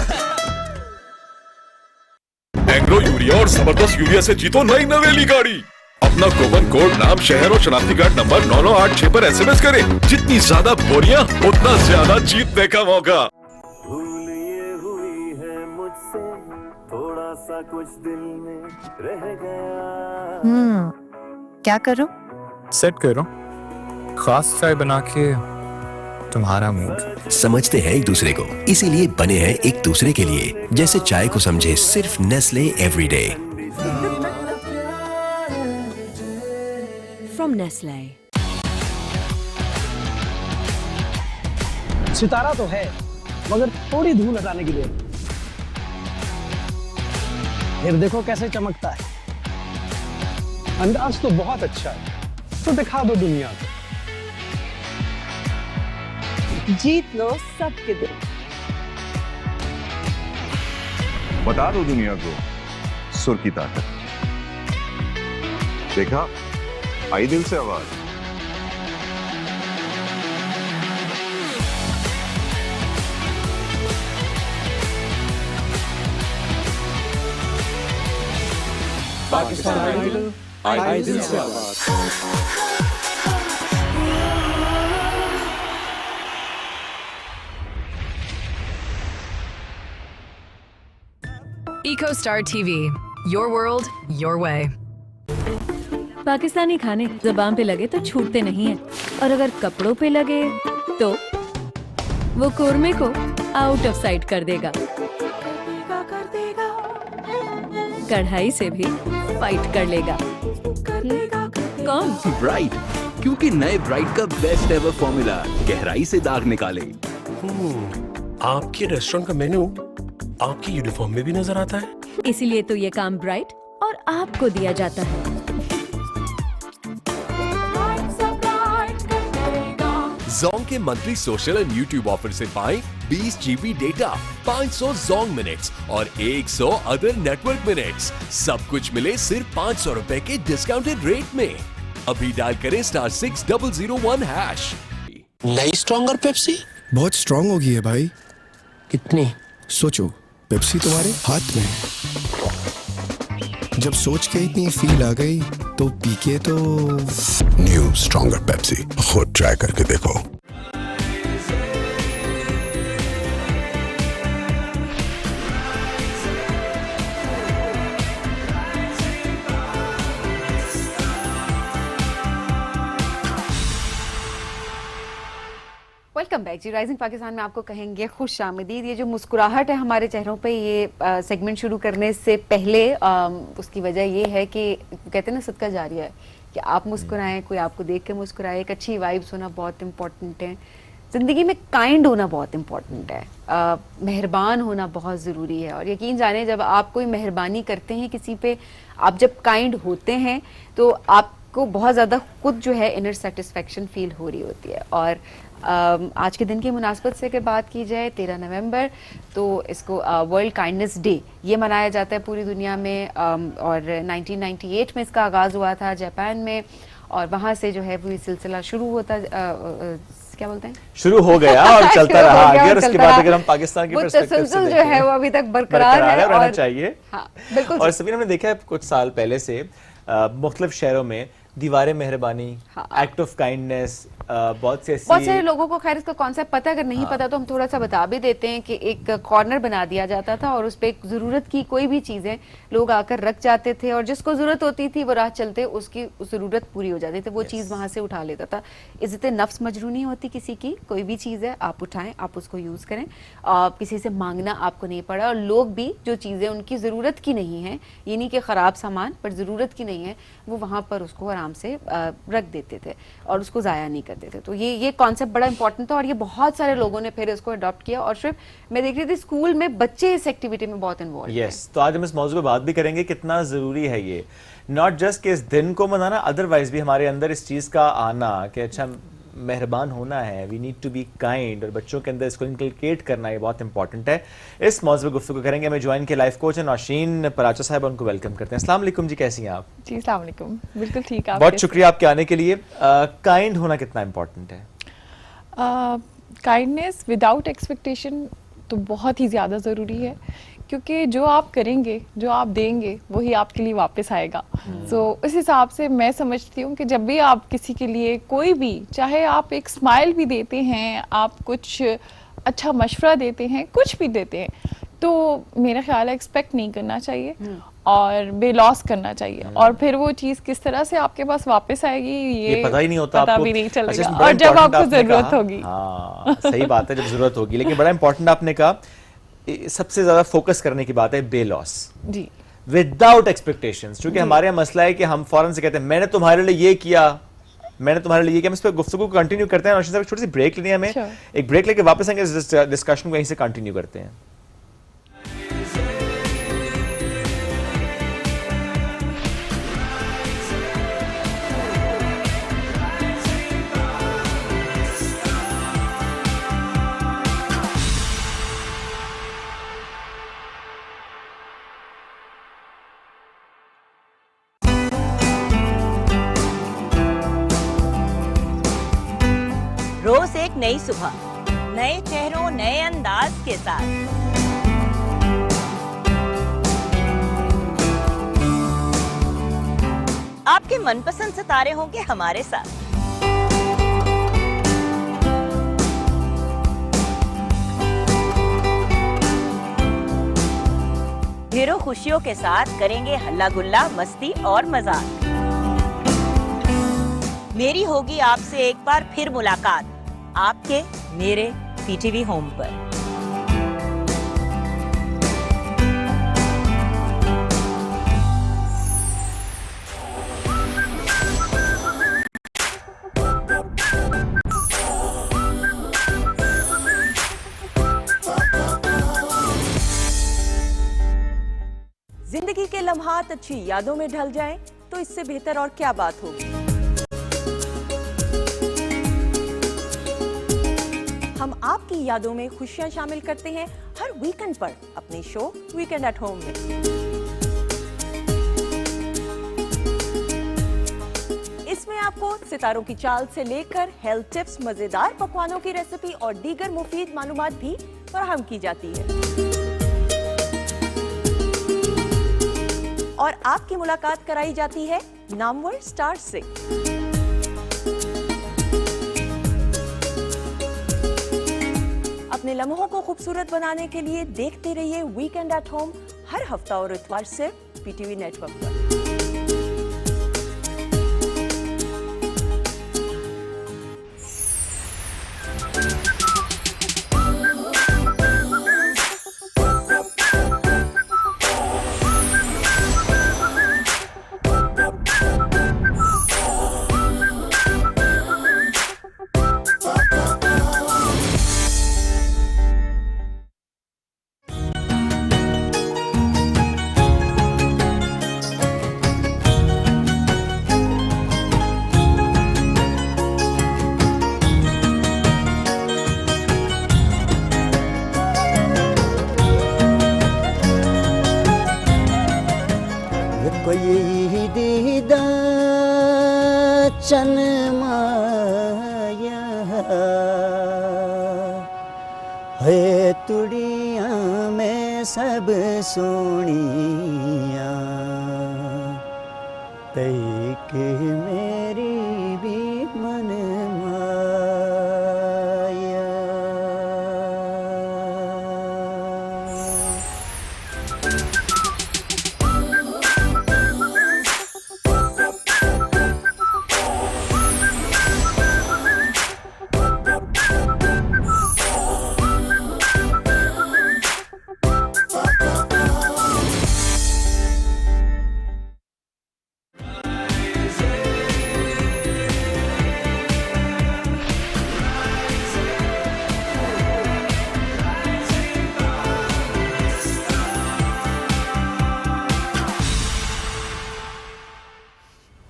एग्रो यूरिया और जबरदस्त यूरिया से जीतो नई नवेली गाड़ी। अपना कूपन कोड, नाम, शहर और शनाख्ती कार्ड नंबर 9986 पर SMS करें। जितनी ज्यादा बोरियां उतना ज्यादा जीतने का मौका। भूल ये हुई है मुझसे, थोड़ा सा कुछ दिल में रह गया। क्या करो? सेट करो, खास चाय बना के तुम्हारा मूड। समझते हैं एक दूसरे को, इसीलिए बने हैं एक दूसरे के लिए। जैसे चाय को समझे सिर्फ नेस्ले एवरीडे। From Nestle. सितारा तो है, मगर थोड़ी धूल हटाने की देर। फिर देखो कैसे चमकता है। अंदाज तो बहुत अच्छा है, तो दिखा दो दुनिया को। जीत लो सबके दिल। बता दो दुनिया को सुर की ताकत। देखा, आई दिल से आवाज। पाकिस्तान आइडल, आई दिल से आवाज। EcoStar TV, your world, your way. Pakistani खाने ज़बान पे लगे तो छूटते नहीं हैं, और अगर कपड़ों पे लगे तो वो कोरमे को आउट ऑफ साइट कर देगा। कढ़ाई से भी फाइट कर लेगा। कौन? ब्राइट, क्योंकि नए ब्राइट का बेस्ट एवर फॉर्मूला गहराई से दाग निकाले। आपके रेस्टोरेंट का मेन्यू आपकी यूनिफॉर्म में भी नजर आता है। इसीलिए तो ये काम ब्राइट और आपको दिया जाता है। Zong के monthly social and YouTube offer से पाएं 20 GB डेटा, 500 Zong मिनट्स और 100 अदर नेटवर्क मिनट्स। सब कुछ मिले सिर्फ 500 रुपए के डिस्काउंटेड रेट में। अभी डायल करें *6001#। नई स्ट्रॉन्गर पेप्सी बहुत स्ट्रांग हो गई है भाई। कितनी? सोचो, पेप्सी तुम्हारे हाथ में। जब सोच के इतनी फील आ गई तो पी के तो न्यू स्ट्रॉन्गर पेप्सी खुद ट्राई करके देखो। वेलकम बैक जी। राइजिंग पाकिस्तान में आपको कहेंगे खुश आमदीद। ये जो मुस्कुराहट है हमारे चेहरों पे, ये सेगमेंट शुरू करने से पहले उसकी वजह ये है कि कहते हैं ना, सदका जारिया है कि आप मुस्कुराएं, कोई आपको देख के मुस्कुराए। एक अच्छी वाइब्स होना बहुत इंपॉर्टेंट है ज़िंदगी में। काइंड होना बहुत इंपॉर्टेंट है, मेहरबान होना बहुत ज़रूरी है। और यकीन जाने, जब आप कोई मेहरबानी करते हैं किसी पे, आप जब काइंड होते हैं तो आपको बहुत ज़्यादा खुद जो है इनर सेटिस्फेक्शन फील हो रही होती है। और आज के दिन की मुनासबत से अगर बात की जाए, 13 नवंबर, तो इसको वर्ल्ड काइंडनेस डे ये मनाया जाता है पूरी दुनिया में। और 1998 में इसका आगाज़ हुआ था जापान में, और वहाँ से जो है वो ये सिलसिला शुरू होता, क्या बोलते हैं, शुरू हो गया और चलता रहा आगे। और उसके बाद अगर हम पाकिस्तान की पर्सपेक्टिव से जो है वो अभी तक बरकरार है रहना चाहिए। हाँ, बिल्कुल। और सभी हमने देखा है कुछ साल पहले से मुख्तलिफ शहरों में दीवारें मेहरबानी, एक्ट ऑफ काइंडनेस, बहुत सारे लोगों को खैर इसका कॉन्सेप्ट पता है, अगर नहीं पता तो हम थोड़ा सा बता भी देते हैं कि एक कॉर्नर बना दिया जाता था और उस पे एक जरूरत की कोई भी चीजें लोग आकर रख जाते थे और जिसको जरूरत होती थी वो राह चलते उसकी जरूरत पूरी हो जाती थी, वो चीज वहां से उठा लेता था। इज्जत नफ्स मजरू नहीं होती किसी की, कोई भी चीज है आप उठाएं, आप उसको यूज करें, किसी से मांगना आपको नहीं पड़ा। और लोग भी जो चीजें उनकी जरूरत की नहीं है, ये नहीं कि खराब सामान पर जरूरत की नहीं है, वो वहां पर उसको आराम से रख देते थे और उसको जाया नहीं करते थे। तो ये कॉन्सेप्ट बड़ा इंपॉर्टेंट था और ये बहुत सारे लोगों ने फिर इसको अडॉप्ट किया और सिर्फ मैं देख रही थी स्कूल में बच्चे इस एक्टिविटी में बहुत इन्वॉल्व हैं। यस, तो आज हम इस मौजू पे बात भी करेंगे कितना जरूरी है ये, नॉट जस्ट कि इस दिन को मनाना, अदरवाइज भी हमारे अंदर इस चीज का आना कि अच्छा मेहरबान होना है, we need to be kind, और बच्चों के अंदर इसको इनकलकेट करना ये बहुत इंपॉर्टेंट है। इस मौजू पर गुफ्तगू करेंगे। हमें ज्वाइन के लाइफ कोच है नौशीन पराचा साहब, उनको वेलकम करते हैं। अस्सलाम वालेकुम जी, कैसी हैं आप? जी अस्सलाम वालेकुम, बिल्कुल ठीक है। बहुत शुक्रिया आपके आने के लिए। काइंड होना कितना इंपॉर्टेंट है? काइंडनेस विदाउट एक्सपेक्टेशन तो बहुत ही ज़्यादा ज़रूरी है, क्योंकि जो आप करेंगे, जो आप देंगे, वही आपके लिए वापस आएगा। सो उस हिसाब से मैं समझती हूँ कि जब भी आप किसी के लिए कोई भी, चाहे आप एक स्माइल भी देते हैं, आप कुछ अच्छा मशवरा देते हैं, कुछ भी देते हैं, तो मेरा ख्याल है एक्सपेक्ट नहीं करना चाहिए और बेलॉस करना चाहिए। और फिर वो चीज़ किस तरह से आपके पास वापस आएगी ये पता ही नहीं होता, पता आपको भी नहीं चलेगा। अच्छा, और जब आपको ज़रूरत होगी। हाँ, सही बात है, जब ज़रूरत होगी। लेकिन बड़ा इंपॉर्टेंट आपने कहा, सबसे ज्यादा फोकस करने की बात है बेलॉस जी, विदाउट एक्सपेक्टेशंस। क्योंकि हमारे यहाँ मसला है कि हम फौरन से कहते हैं मैंने तुम्हारे लिए ये किया, मैंने तुम्हारे लिए ये किया। हम इस पर गुफ्तगू कंटिन्यू करते हैं। नौशीन साहब छोटी सी ब्रेक लेनी है हमें, एक ब्रेक लेके वापस आएंगे, इस डिस्कशन को यहीं से कंटिन्यू करते हैं। रोज एक नई सुबह, नए चेहरों, नए अंदाज के साथ। आपके मनपसंद सितारे होंगे हमारे साथ। ढेरों खुशियों के साथ करेंगे हल्ला गुल्ला, मस्ती और मजाक। मेरी होगी आपसे एक बार फिर मुलाकात, आपके मेरे पीटीवी होम पर। जिंदगी के लम्हात अच्छी यादों में ढल जाएं, तो इससे बेहतर और क्या बात होगी। हम आपकी यादों में खुशियां शामिल करते हैं हर वीकेंड पर अपने शो वीकेंड एट होम में। इसमें आपको सितारों की चाल से लेकर हेल्थ टिप्स, मजेदार पकवानों की रेसिपी और दीगर मुफीद मालूमात भी फराहम की जाती है। और आपकी मुलाकात कराई जाती है नामवर स्टार से। अपने लम्हों को खूबसूरत बनाने के लिए देखते रहिए वीकेंड एट होम हर हफ्ता और इतवार से पीटीवी नेटवर्क पर। कोई दीदा चन माया है तुड़िया में सब सोनिया तई के मेरी भी मन माया।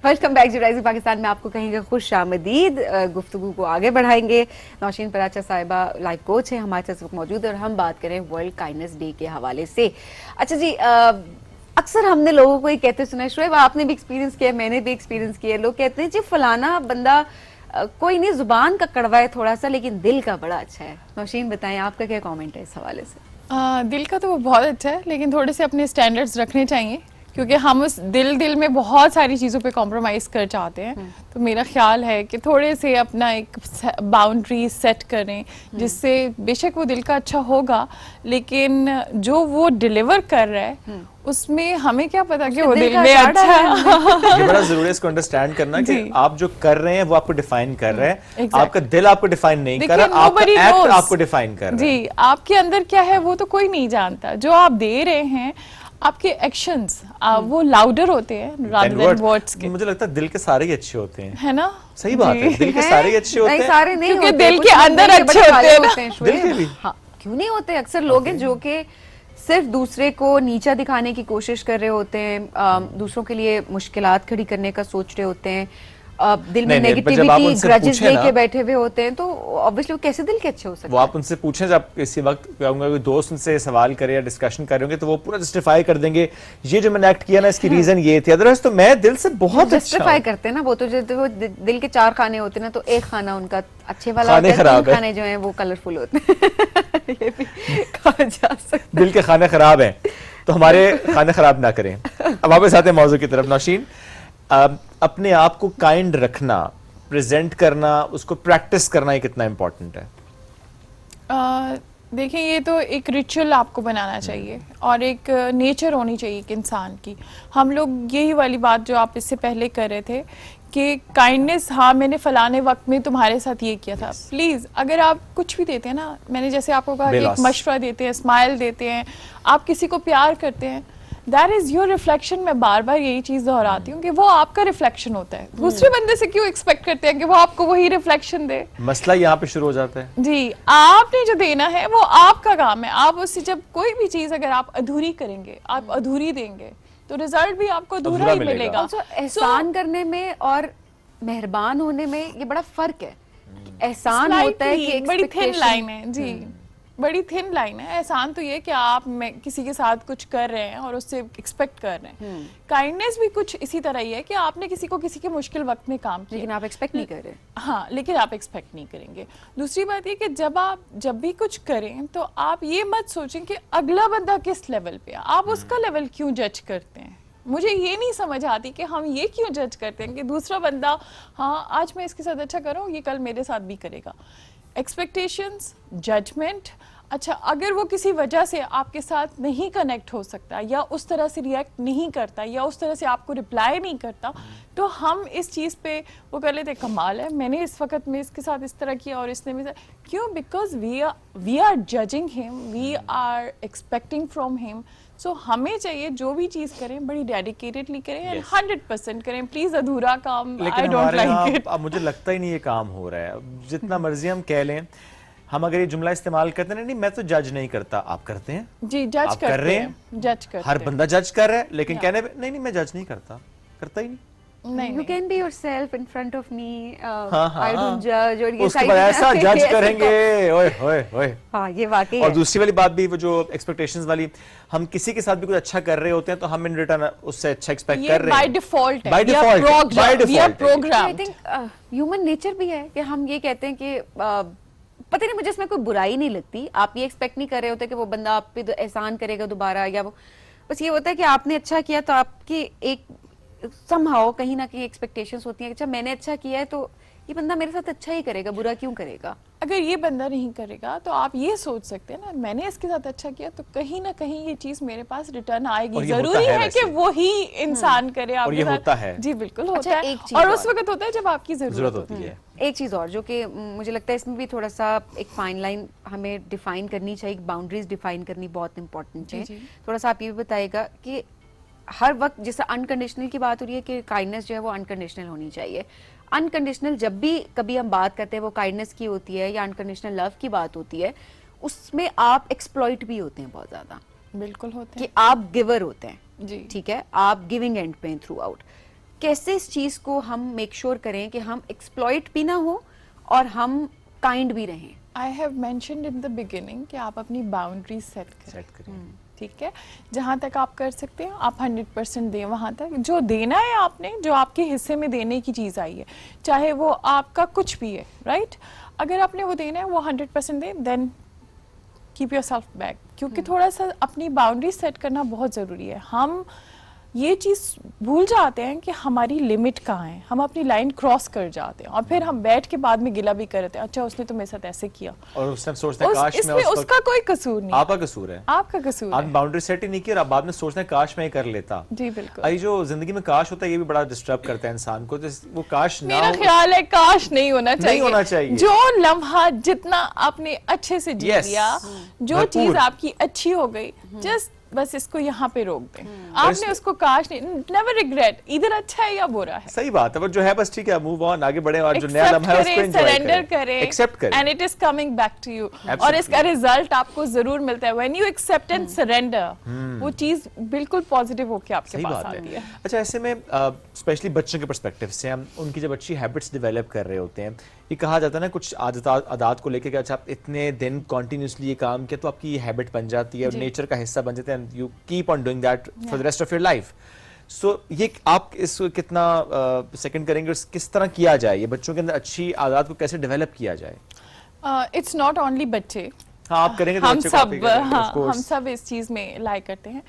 वेलकम बैक जी राइजिंग पाकिस्तान में आपको कहेंगे खुश आमदीद। गुफ्तगू को आगे बढ़ाएंगे। नौशीन पराचा साहिबा लाइफ कोच है हमारे साथ इस वक्त मौजूद है और हम बात करें वर्ल्ड काइंडनेस डे के हवाले से। अच्छा जी, अक्सर हमने लोगों को ये कहते सुना है, शोएब आपने भी एक्सपीरियंस किया, मैंने भी एक्सपीरियंस किया, लोग कहते हैं जी फलाना बंदा कोई नहीं जुबान का कड़वा है थोड़ा सा लेकिन दिल का बड़ा अच्छा है। नौशीन बताएं आपका क्या कॉमेंट है इस हवाले से? दिल का तो वो बहुत अच्छा है लेकिन थोड़े से अपने स्टैंडर्ड्स रखने चाहिए क्योंकि हम उस दिल में बहुत सारी चीज़ों पे कॉम्प्रोमाइज कर चाहते हैं। तो मेरा ख्याल है कि थोड़े से अपना एक बाउंड्री सेट करें जिससे बेशक वो दिल का अच्छा होगा लेकिन जो वो डिलीवर कर रहा है उसमें हमें क्या पता कि वो दिल में अच्छा है। ये बड़ा जरूरी है इसको अंडरस्टैंड करना कि आप जो कर रहे हैं वो आपको डिफाइन कर रहे हैं। आपका दिल आपको डिफाइन नहीं कर रहा, आपका एक्ट आपको डिफाइन कर रहा है। जी, आपके अंदर क्या है वो तो कोई नहीं जानता। जो आप दे रहे हैं आपके एक्शंस वो लाउडर होते हैं रादर देन वर्ड्स के। मुझे लगता है दिल के सारे ही अच्छे होते हैं, है ना? सही बात है, दिल के सारे ही अच्छे होते हैं। सारे नहीं क्योंकि होते, दिल के अंदर अच्छे होते हैं ना। दिल के भी हाँ, क्यों नहीं होते? अक्सर लोग हैं जो कि सिर्फ दूसरे को नीचा दिखाने की कोशिश कर रहे होते हैं, दूसरों के लिए मुश्किलात खड़ी करने का सोच रहे होते हैं, दिल में नेगेटिविटी ग्रजेस लेके बैठे हुए होते हैं। तो ऑब्वियसली वो कैसे दिल के अच्छे हो सकते हैं? वो आप उनसे पूछें, जब किसी वक्त कहूंगा कोई दोस्त उनसे सवाल करे या डिस्कशन कर रहे होंगे तो वो पूरा जस्टिफाई कर देंगे, ये जो मैंने एक्ट किया ना इसकी रीजन ये थी, अदरवाइज तो मैं दिल से बहुत जस्टिफाई करते हैं ना। वो तो जो वो दिल के 4 खाने होते हैं ना, तो एक खाना उनका अच्छे वाला होता है, 3 खाने जो हैं वो कलरफुल होते हैं। ये भी कहा जा सकता है। दिल के खाने खराब हैं तो हमारे खाने खराब ना करें। अब वापस आते हैं मौजू की तरफ। नौशीन, अपने आप को काइंड रखना, प्रेजेंट करना, उसको प्रैक्टिस करना ये कितना इम्पोर्टेंट है? देखिए, ये तो एक रिचुअल आपको बनाना चाहिए और एक नेचर होनी चाहिए एक इंसान की। हम लोग यही वाली बात जो आप इससे पहले कर रहे थे कि काइंडनेस, हाँ मैंने फलाने वक्त में तुम्हारे साथ ये किया था। प्लीज़ अगर आप कुछ भी देते हैं ना, मैंने जैसे आपको कहा कि एक मशवरा देते हैं, स्माइल देते हैं, आप किसी को प्यार करते हैं, दैट इज योर रिफ्लेक्शन। मैं बार बार यही चीज दोहराती हूँ कि वो आपका रिफ्लेक्शन होता है। दूसरे बंदे से क्यों एक्सपेक्ट करते हैं कि वो आपको वही रिफ्लेक्शन दे? मसला यहाँ पे शुरू हो जाता है। जी, आपने जो देना है वो आपका काम है। आप उससे जब कोई भी चीज अगर आप अधूरी करेंगे, आप अधूरी देंगे तो रिजल्ट भी आपको अधूरा ही मिलेगा। एहसान करने में और मेहरबान होने में ये बड़ा फर्क है। एहसान होता है कि बड़ी थिन लाइन है जी, बड़ी थिन लाइन है। एहसान तो ये कि आप किसी के साथ कुछ कर रहे हैं और उससे एक्सपेक्ट कर रहे हैं। काइंडनेस भी कुछ इसी तरह ही है कि आपने किसी को किसी के मुश्किल वक्त में काम किया लेकिन आप एक्सपेक्ट नहीं कर रहे। हाँ, लेकिन आप एक्सपेक्ट नहीं करेंगे। दूसरी बात ये कि जब भी कुछ करें तो आप ये मत सोचें कि अगला बंदा किस लेवल पे है, आप उसका लेवल क्यों जज करते हैं। मुझे ये नहीं समझ आती कि हम ये क्यों जज करते हैं कि दूसरा बंदा, हाँ आज मैं इसके साथ अच्छा करूँ, ये कल मेरे साथ भी करेगा। Expectations, judgement. अच्छा, अगर वो किसी वजह से आपके साथ नहीं कनेक्ट हो सकता या उस तरह से रिएक्ट नहीं करता या उस तरह से आपको रिप्लाई नहीं करता, तो हम इस चीज़ पे वो कर लेते, कमाल है मैंने इस वक्त में इसके साथ इस तरह किया और इसने भी क्यों? Because we are judging him, we are expecting from him. So हमें चाहिए जो भी चीज करें बड़ी डेडिकेटेडली करें एंड 100% करें। प्लीज अधूरा काम आई डोंट लाइक इट। अब मुझे लगता ही नहीं ये काम हो रहा है। जितना मर्जी हम कह लें, हम अगर ये जुमला इस्तेमाल करते हैं, नहीं मैं तो जज नहीं करता, आप करते हैं जी, जज कर रहे हैं, जज करते हर बंदा जज कर रहा है, लेकिन कहने पे नहीं मैं जज नहीं करता, करता ही नहीं। You can be yourself in front of me. I don't judge. और ये उसके बाद ऐसा जज करेंगे, ओए ओए ओए। हाँ, ये वाकई। और दूसरी वाली बात भी, वो जो एक्सपेक्टेशंस वाली, हम किसी के साथ भी कुछ अच्छा कर रहे होते हैं तो हम इन रिटर्न उससे अच्छा एक्सपेक्ट कर रहे हैं। बाय डिफॉल्ट है, by default programme. I think human nature भी है कि हम ये कहते हैं कि पता नहीं, मुझे इसमें कोई बुराई नहीं लगती। आप ये एक्सपेक्ट नहीं कर रहे होते कि वो बंदा आप पे एहसान करेगा दोबारा, या वो बस ये होता है कि आपने अच्छा किया तो आपकी एक somehow कहीं ना कहीं एक्सपेक्टेशंस होती हैं कि अच्छा मैंने अच्छा किया है तो ये बंदा मेरे साथ अच्छा ही करेगा, बुरा क्यों करेगा। अगर ये बंदा नहीं करेगा तो आप ये सोच सकते हैं ना, मैंने इसके साथ अच्छा किया तो कहीं ना कहीं ये चीज मेरे पास रिटर्न आएगी। जरूरी है कि वो ही इंसान करे आपके साथ। होता है। जी बिल्कुल होता है। एक चीज और उस वक्त होता है जब आपकी जरूरत होती है। एक चीज और जो कि मुझे लगता है इसमें भी थोड़ा सा एक फाइन लाइन हमें डिफाइन करनी चाहिए, बाउंड्रीज डिफाइन करनी बहुत इंपॉर्टेंट है। थोड़ा सा आप ये भी बताइएगा कि हर वक्त जैसे अनकंडीशनल की बात हो रही है कि काइंडनेस जो है वो अनकंडीशनल होनी चाहिए। अनकंडीशनल जब भी कभी हम बात करते हैं वो काइंडनेस की होती है या अनकंडीशनल लव की बात होती है, उसमें आप एक्सप्लॉइट भी होते हैं बहुत ज्यादा। बिल्कुल होते हैं कि आप गिवर होते हैं जी, ठीक है, आप गिविंग एंड पे थ्रू आउट। कैसे इस चीज को हम मेक श्योर करें कि हम एक्सप्लॉइट भी ना हो और हम काइंड भी रहें। I have mentioned in the beginning कि आप अपनी बाउंड्री सेट करें। ठीक है, जहाँ तक आप कर सकते हैं आप 100% दें, वहाँ तक जो देना है आपने, जो आपके हिस्से में देने की चीज़ आई है, चाहे वो आपका कुछ भी है, राइट। अगर आपने वो देना है वो 100% दें, देन कीप योरसेल्फ बैक, क्योंकि थोड़ा सा अपनी बाउंड्री सेट करना बहुत ज़रूरी है। हम ये चीज़ भूल जाते हैं कि हमारी लिमिट कहाँ है, हम अपनी लाइन क्रॉस कर जाते हैं और फिर हम बैठ के बाद में गिला भी करते हैं, अच्छा उसने तो मेरे साथ ऐसे किया, और उसने सोचते हैं काश इसमें उसका कोई कसूर नहीं, आपका कसूर है, आपका कसूर है। आप बाउंड्री सेट ही नहीं की और आप बाद में सोचते हैं काश मैं ये कर लेता। जी बिल्कुल। आई जो जिंदगी में काश होता है ये भी बड़ा डिस्टर्ब करता है इंसान को, तो वो काश ना मेरा ख्याल है काश नहीं होना चाहिए, नहीं होना चाहिए। जो लम्हा जितना आपने अच्छे से जी लिया, जो चीज आपकी अच्छी हो गई, जस्ट बस इसको यहाँ पे रोक दें। आपने उसको काश नहीं, नेवर रिग्रेट, इधर अच्छा है या बुरा है। सही बात है, पर जो है बस ठीक है, मूव ऑन, आगे बढ़े और जो नया लम्हा है उसको एंजॉय सरेंडर करें, एक्सेप्ट करें, and it is coming back to you, और इसका रिजल्ट आपको जरूर मिलता है। When you accept and surrender, वो चीज बिल्कुल पॉजिटिव होकर आपके पास आती है। अच्छा, ऐसे में स्पेशली बच्चों के पर्सपेक्टिव से हम उनकी जब अच्छी हैबिट्स डेवलप कर रहे होते हैं, ये कहा जाता है ना कुछ आदत को लेकर कि अच्छा आप इतने दिन कंटिन्यूसली ये काम किया तो आपकी ये हैबिट बन जाती है और नेचर का हिस्सा बन जाता है, and you keep on doing that for the rest of your life. So ये आप इसको कितना सेकंड करेंगे, किस तरह किया जाए, ये बच्चों के अंदर अच्छी आदत को कैसे डेवलप किया जाए? इट्स नॉट ओनली बच्चे, हाँ आप करेंगे तो हम बच्चे सब, कॉपी करेंगे, हाँ, हम सब इस चीज में लाइक करते हैं।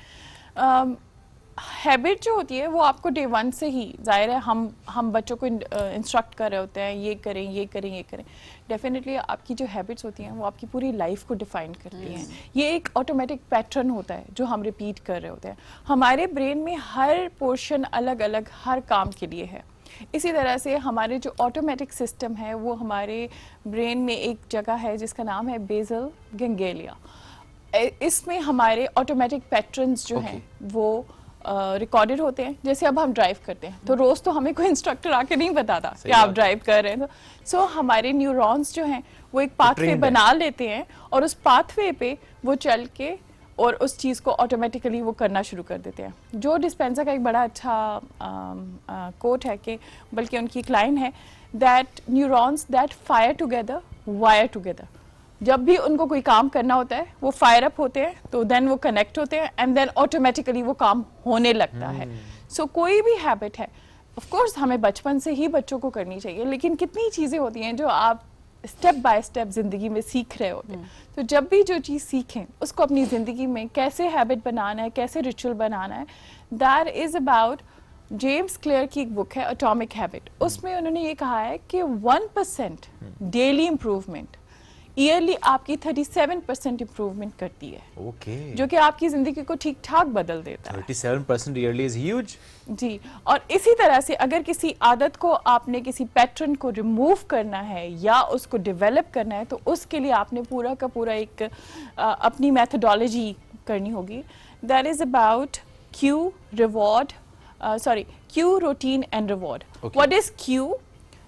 हैबिट जो होती है वो आपको डे 1 से ही, जाहिर है हम बच्चों को इंस्ट्रक्ट कर रहे होते हैं, ये करें ये करें ये करें। डेफिनेटली आपकी जो हैबिट्स होती हैं वो आपकी पूरी लाइफ को डिफाइन करती हैं। ये एक ऑटोमेटिक पैटर्न होता है जो हम रिपीट कर रहे होते हैं। हमारे ब्रेन में हर पोर्शन अलग अलग हर काम के लिए है। इसी तरह से हमारे जो ऑटोमेटिक सिस्टम है वो हमारे ब्रेन में एक जगह है जिसका नाम है बेसल गैंग्लिया। इसमें हमारे ऑटोमेटिक पैटर्न्स जो हैं वो रिकॉर्डेड होते हैं। जैसे अब हम ड्राइव करते हैं तो रोज तो हमें कोई इंस्ट्रक्टर आके नहीं बताता कि आप ड्राइव कर रहे हैं, तो सो हमारे न्यूरॉन्स जो हैं वो एक पाथवे बना लेते हैं और उस पाथवे पे वो चल के और उस चीज़ को ऑटोमेटिकली वो करना शुरू कर देते हैं। जो डिस्पेंसर का एक बड़ा अच्छा कोट है कि बल्कि उनकी एक लाइन है, that neurons that fire together wire together. जब भी उनको कोई काम करना होता है वो फायर अप होते हैं, तो देन वो कनेक्ट होते हैं एंड देन ऑटोमेटिकली वो काम होने लगता है। सो कोई भी हैबिट है, ऑफ कोर्स हमें बचपन से ही बच्चों को करनी चाहिए, लेकिन कितनी चीज़ें होती हैं जो आप स्टेप बाय स्टेप ज़िंदगी में सीख रहे होते हैं। तो जब भी जो चीज़ सीखें उसको अपनी ज़िंदगी में कैसे हैबिट बनाना है, कैसे रिचुअल बनाना है, that is about James clear की एक बुक है एटॉमिक हैबिट। उसमें उन्होंने ये कहा है कि 1% डेली इम्प्रूवमेंट ईयरली आपकी 37% इम्प्रूवमेंट करती है। Okay. जो कि आपकी जिंदगी को ठीक ठाक बदल देता है। 37% ईयरली इज ह्यूज। जी, और इसी तरह से अगर किसी आदत को आपने किसी पैटर्न को रिमूव करना है या उसको डेवलप करना है तो उसके लिए आपने पूरा का पूरा एक अपनी मेथोडोलॉजी करनी होगी। That is about Q routine and reward. What is Q?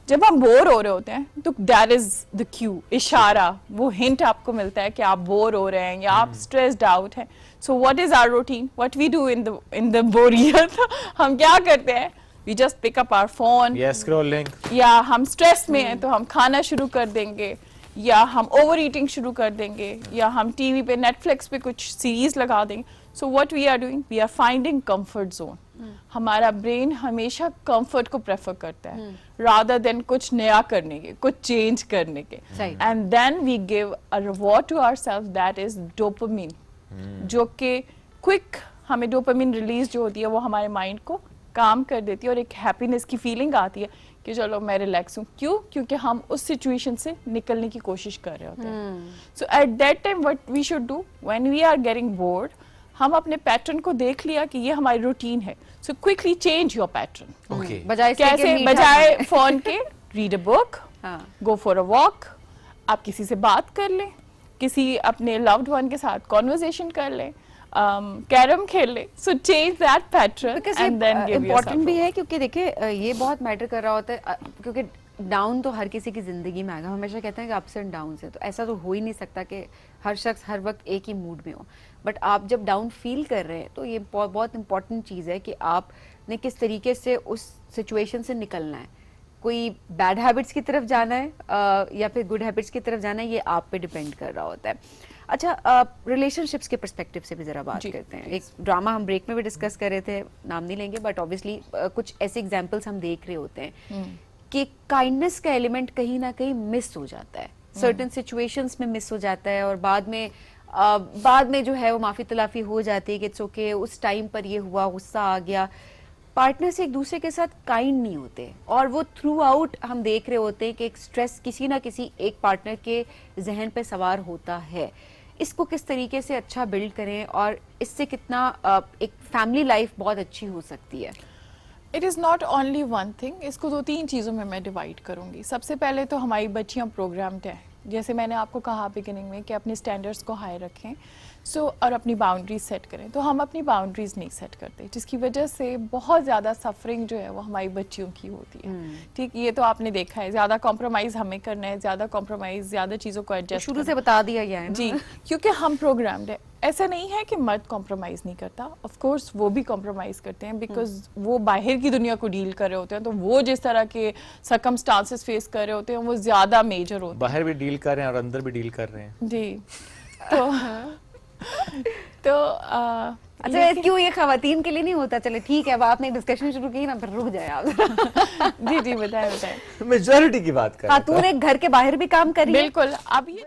जब हम बोर हो रहे होते हैं तो दैट इज द क्यू, इशारा, वो हिंट आपको मिलता है कि आप बोर हो रहे हैं या आप स्ट्रेस्ड आउट हैं। So what is our routine? What we do in the बोरियत? हम क्या करते हैं? We just pick up our phone, scrolling, या हम स्ट्रेस में हैं तो हम खाना शुरू कर देंगे, या हम ओवर ईटिंग शुरू कर देंगे, या हम टीवी पे नेटफ्लिक्स पे कुछ सीरीज लगा देंगे। So what we are doing, we are finding comfort zone. हमारा ब्रेन हमेशा कंफर्ट को प्रेफर करता है रादर देन कुछ नया करने के, कुछ चेंज करने के। And then we give a reward to ourself, that is dopamine, जो कि क्विक हमें डोपामिन रिलीज जो होती है वो हमारे माइंड को काम कर देती है और एक हैप्पीनेस की फीलिंग आती है कि चलो मैं रिलैक्स हूँ। क्यों? क्योंकि हम उस सिचुएशन से निकलने की कोशिश कर रहे होते हैं। So at that time what we should do when we are getting bored, हम अपने पैटर्न को देख लिया कि ये हमारी रूटीन है, so quickly change your pattern. बजाय फोन के read a book, go for a walk, आप किसी से बात कर लें, किसी अपने लव्ड वन के साथ कॉन्वर्सेशन कर लें, कैरम खेल ले। So change that pattern and then give yourself. Important भी है क्योंकि देखिए ये बहुत मैटर कर रहा होता है क्योंकि डाउन तो हर किसी की जिंदगी में आएगा। हम हमेशा कहते हैं कि अप्स एंड डाउन है, तो ऐसा तो हो ही नहीं सकता कि हर शख्स हर वक्त एक ही मूड में हो। बट आप जब डाउन फील कर रहे हैं तो ये बहुत इंपॉर्टेंट चीज़ है कि आपने किस तरीके से उस सिचुएशन से निकलना है। कोई बैड हैबिट्स की तरफ जाना है या फिर गुड हैबिट्स की तरफ जाना है, ये आप पे डिपेंड कर रहा होता है। अच्छा, रिलेशनशिप्स के पर्सपेक्टिव से भी जरा बात करते हैं। एक ड्रामा हम ब्रेक में भी डिस्कस कर रहे थे, नाम नहीं लेंगे, बट ऑब्वियसली कुछ ऐसे एग्जांपल्स हम देख रहे होते हैं कि काइंडनेस का एलिमेंट कहीं ना कहीं मिस हो जाता है, सर्टेन सिचुएशंस में मिस हो जाता है और बाद में जो है वो माफी तलाफी हो जाती है कि इट्स ओके, उस टाइम पर ये हुआ, गुस्सा आ गया। पार्टनर से एक दूसरे के साथ काइंड नहीं होते और वो थ्रू आउट हम देख रहे होते हैं कि एक स्ट्रेस किसी ना किसी एक पार्टनर के जहन पे सवार होता है। इसको किस तरीके से अच्छा बिल्ड करें और इससे कितना एक फैमिली लाइफ बहुत अच्छी हो सकती है? It is not only one thing, इसको 2-3 चीज़ों में मैं डिवाइड करूंगी। सबसे पहले तो हमारी बच्चियां प्रोग्राम्ड हैं, जैसे मैंने आपको कहा बिगिनिंग में कि अपने स्टैंडर्ड्स को हाई रखें और अपनी बाउंड्रीज सेट करें। तो हम अपनी बाउंड्रीज नहीं सेट करते, जिसकी वजह से बहुत ज़्यादा सफरिंग जो है वो हमाई बच्चियों की होती है। ठीक, ये तो आपने देखा है, ज़्यादा कॉम्प्रोमाइज़ हमें करना है, ज़्यादा कॉम्प्रोमाइज़, ज़्यादा चीज़ों को एडजस्ट शुरू से बता दिया गया है ना? जी, क्योंकि हम प्रोग्राम्ड है। ऐसा नहीं है कि मर्द कॉम्प्रोमाइज़ नहीं करता, ऑफ कोर्स वो भी कॉम्प्रोमाइज़ करते हैं, बिकॉज वो बाहर की दुनिया को डील कर रहे होते हैं, तो वो जिस तरह के सर्कमस्टांसेस फेस कर रहे होते हैं वो ज़्यादा मेजर होते हैं। बाहर भी डील कर रहे हैं और अंदर भी डील कर रहे हैं। जी, तो अच्छा, क्यों ये खवातीन के लिए नहीं होता? चले ठीक है, अब आपने डिस्कशन शुरू की ना, फिर रुक जाए आप। जी बताएं। मेजॉरिटी की बात कर, खातून एक घर के बाहर भी काम करिए। बिल्कुल। अब ये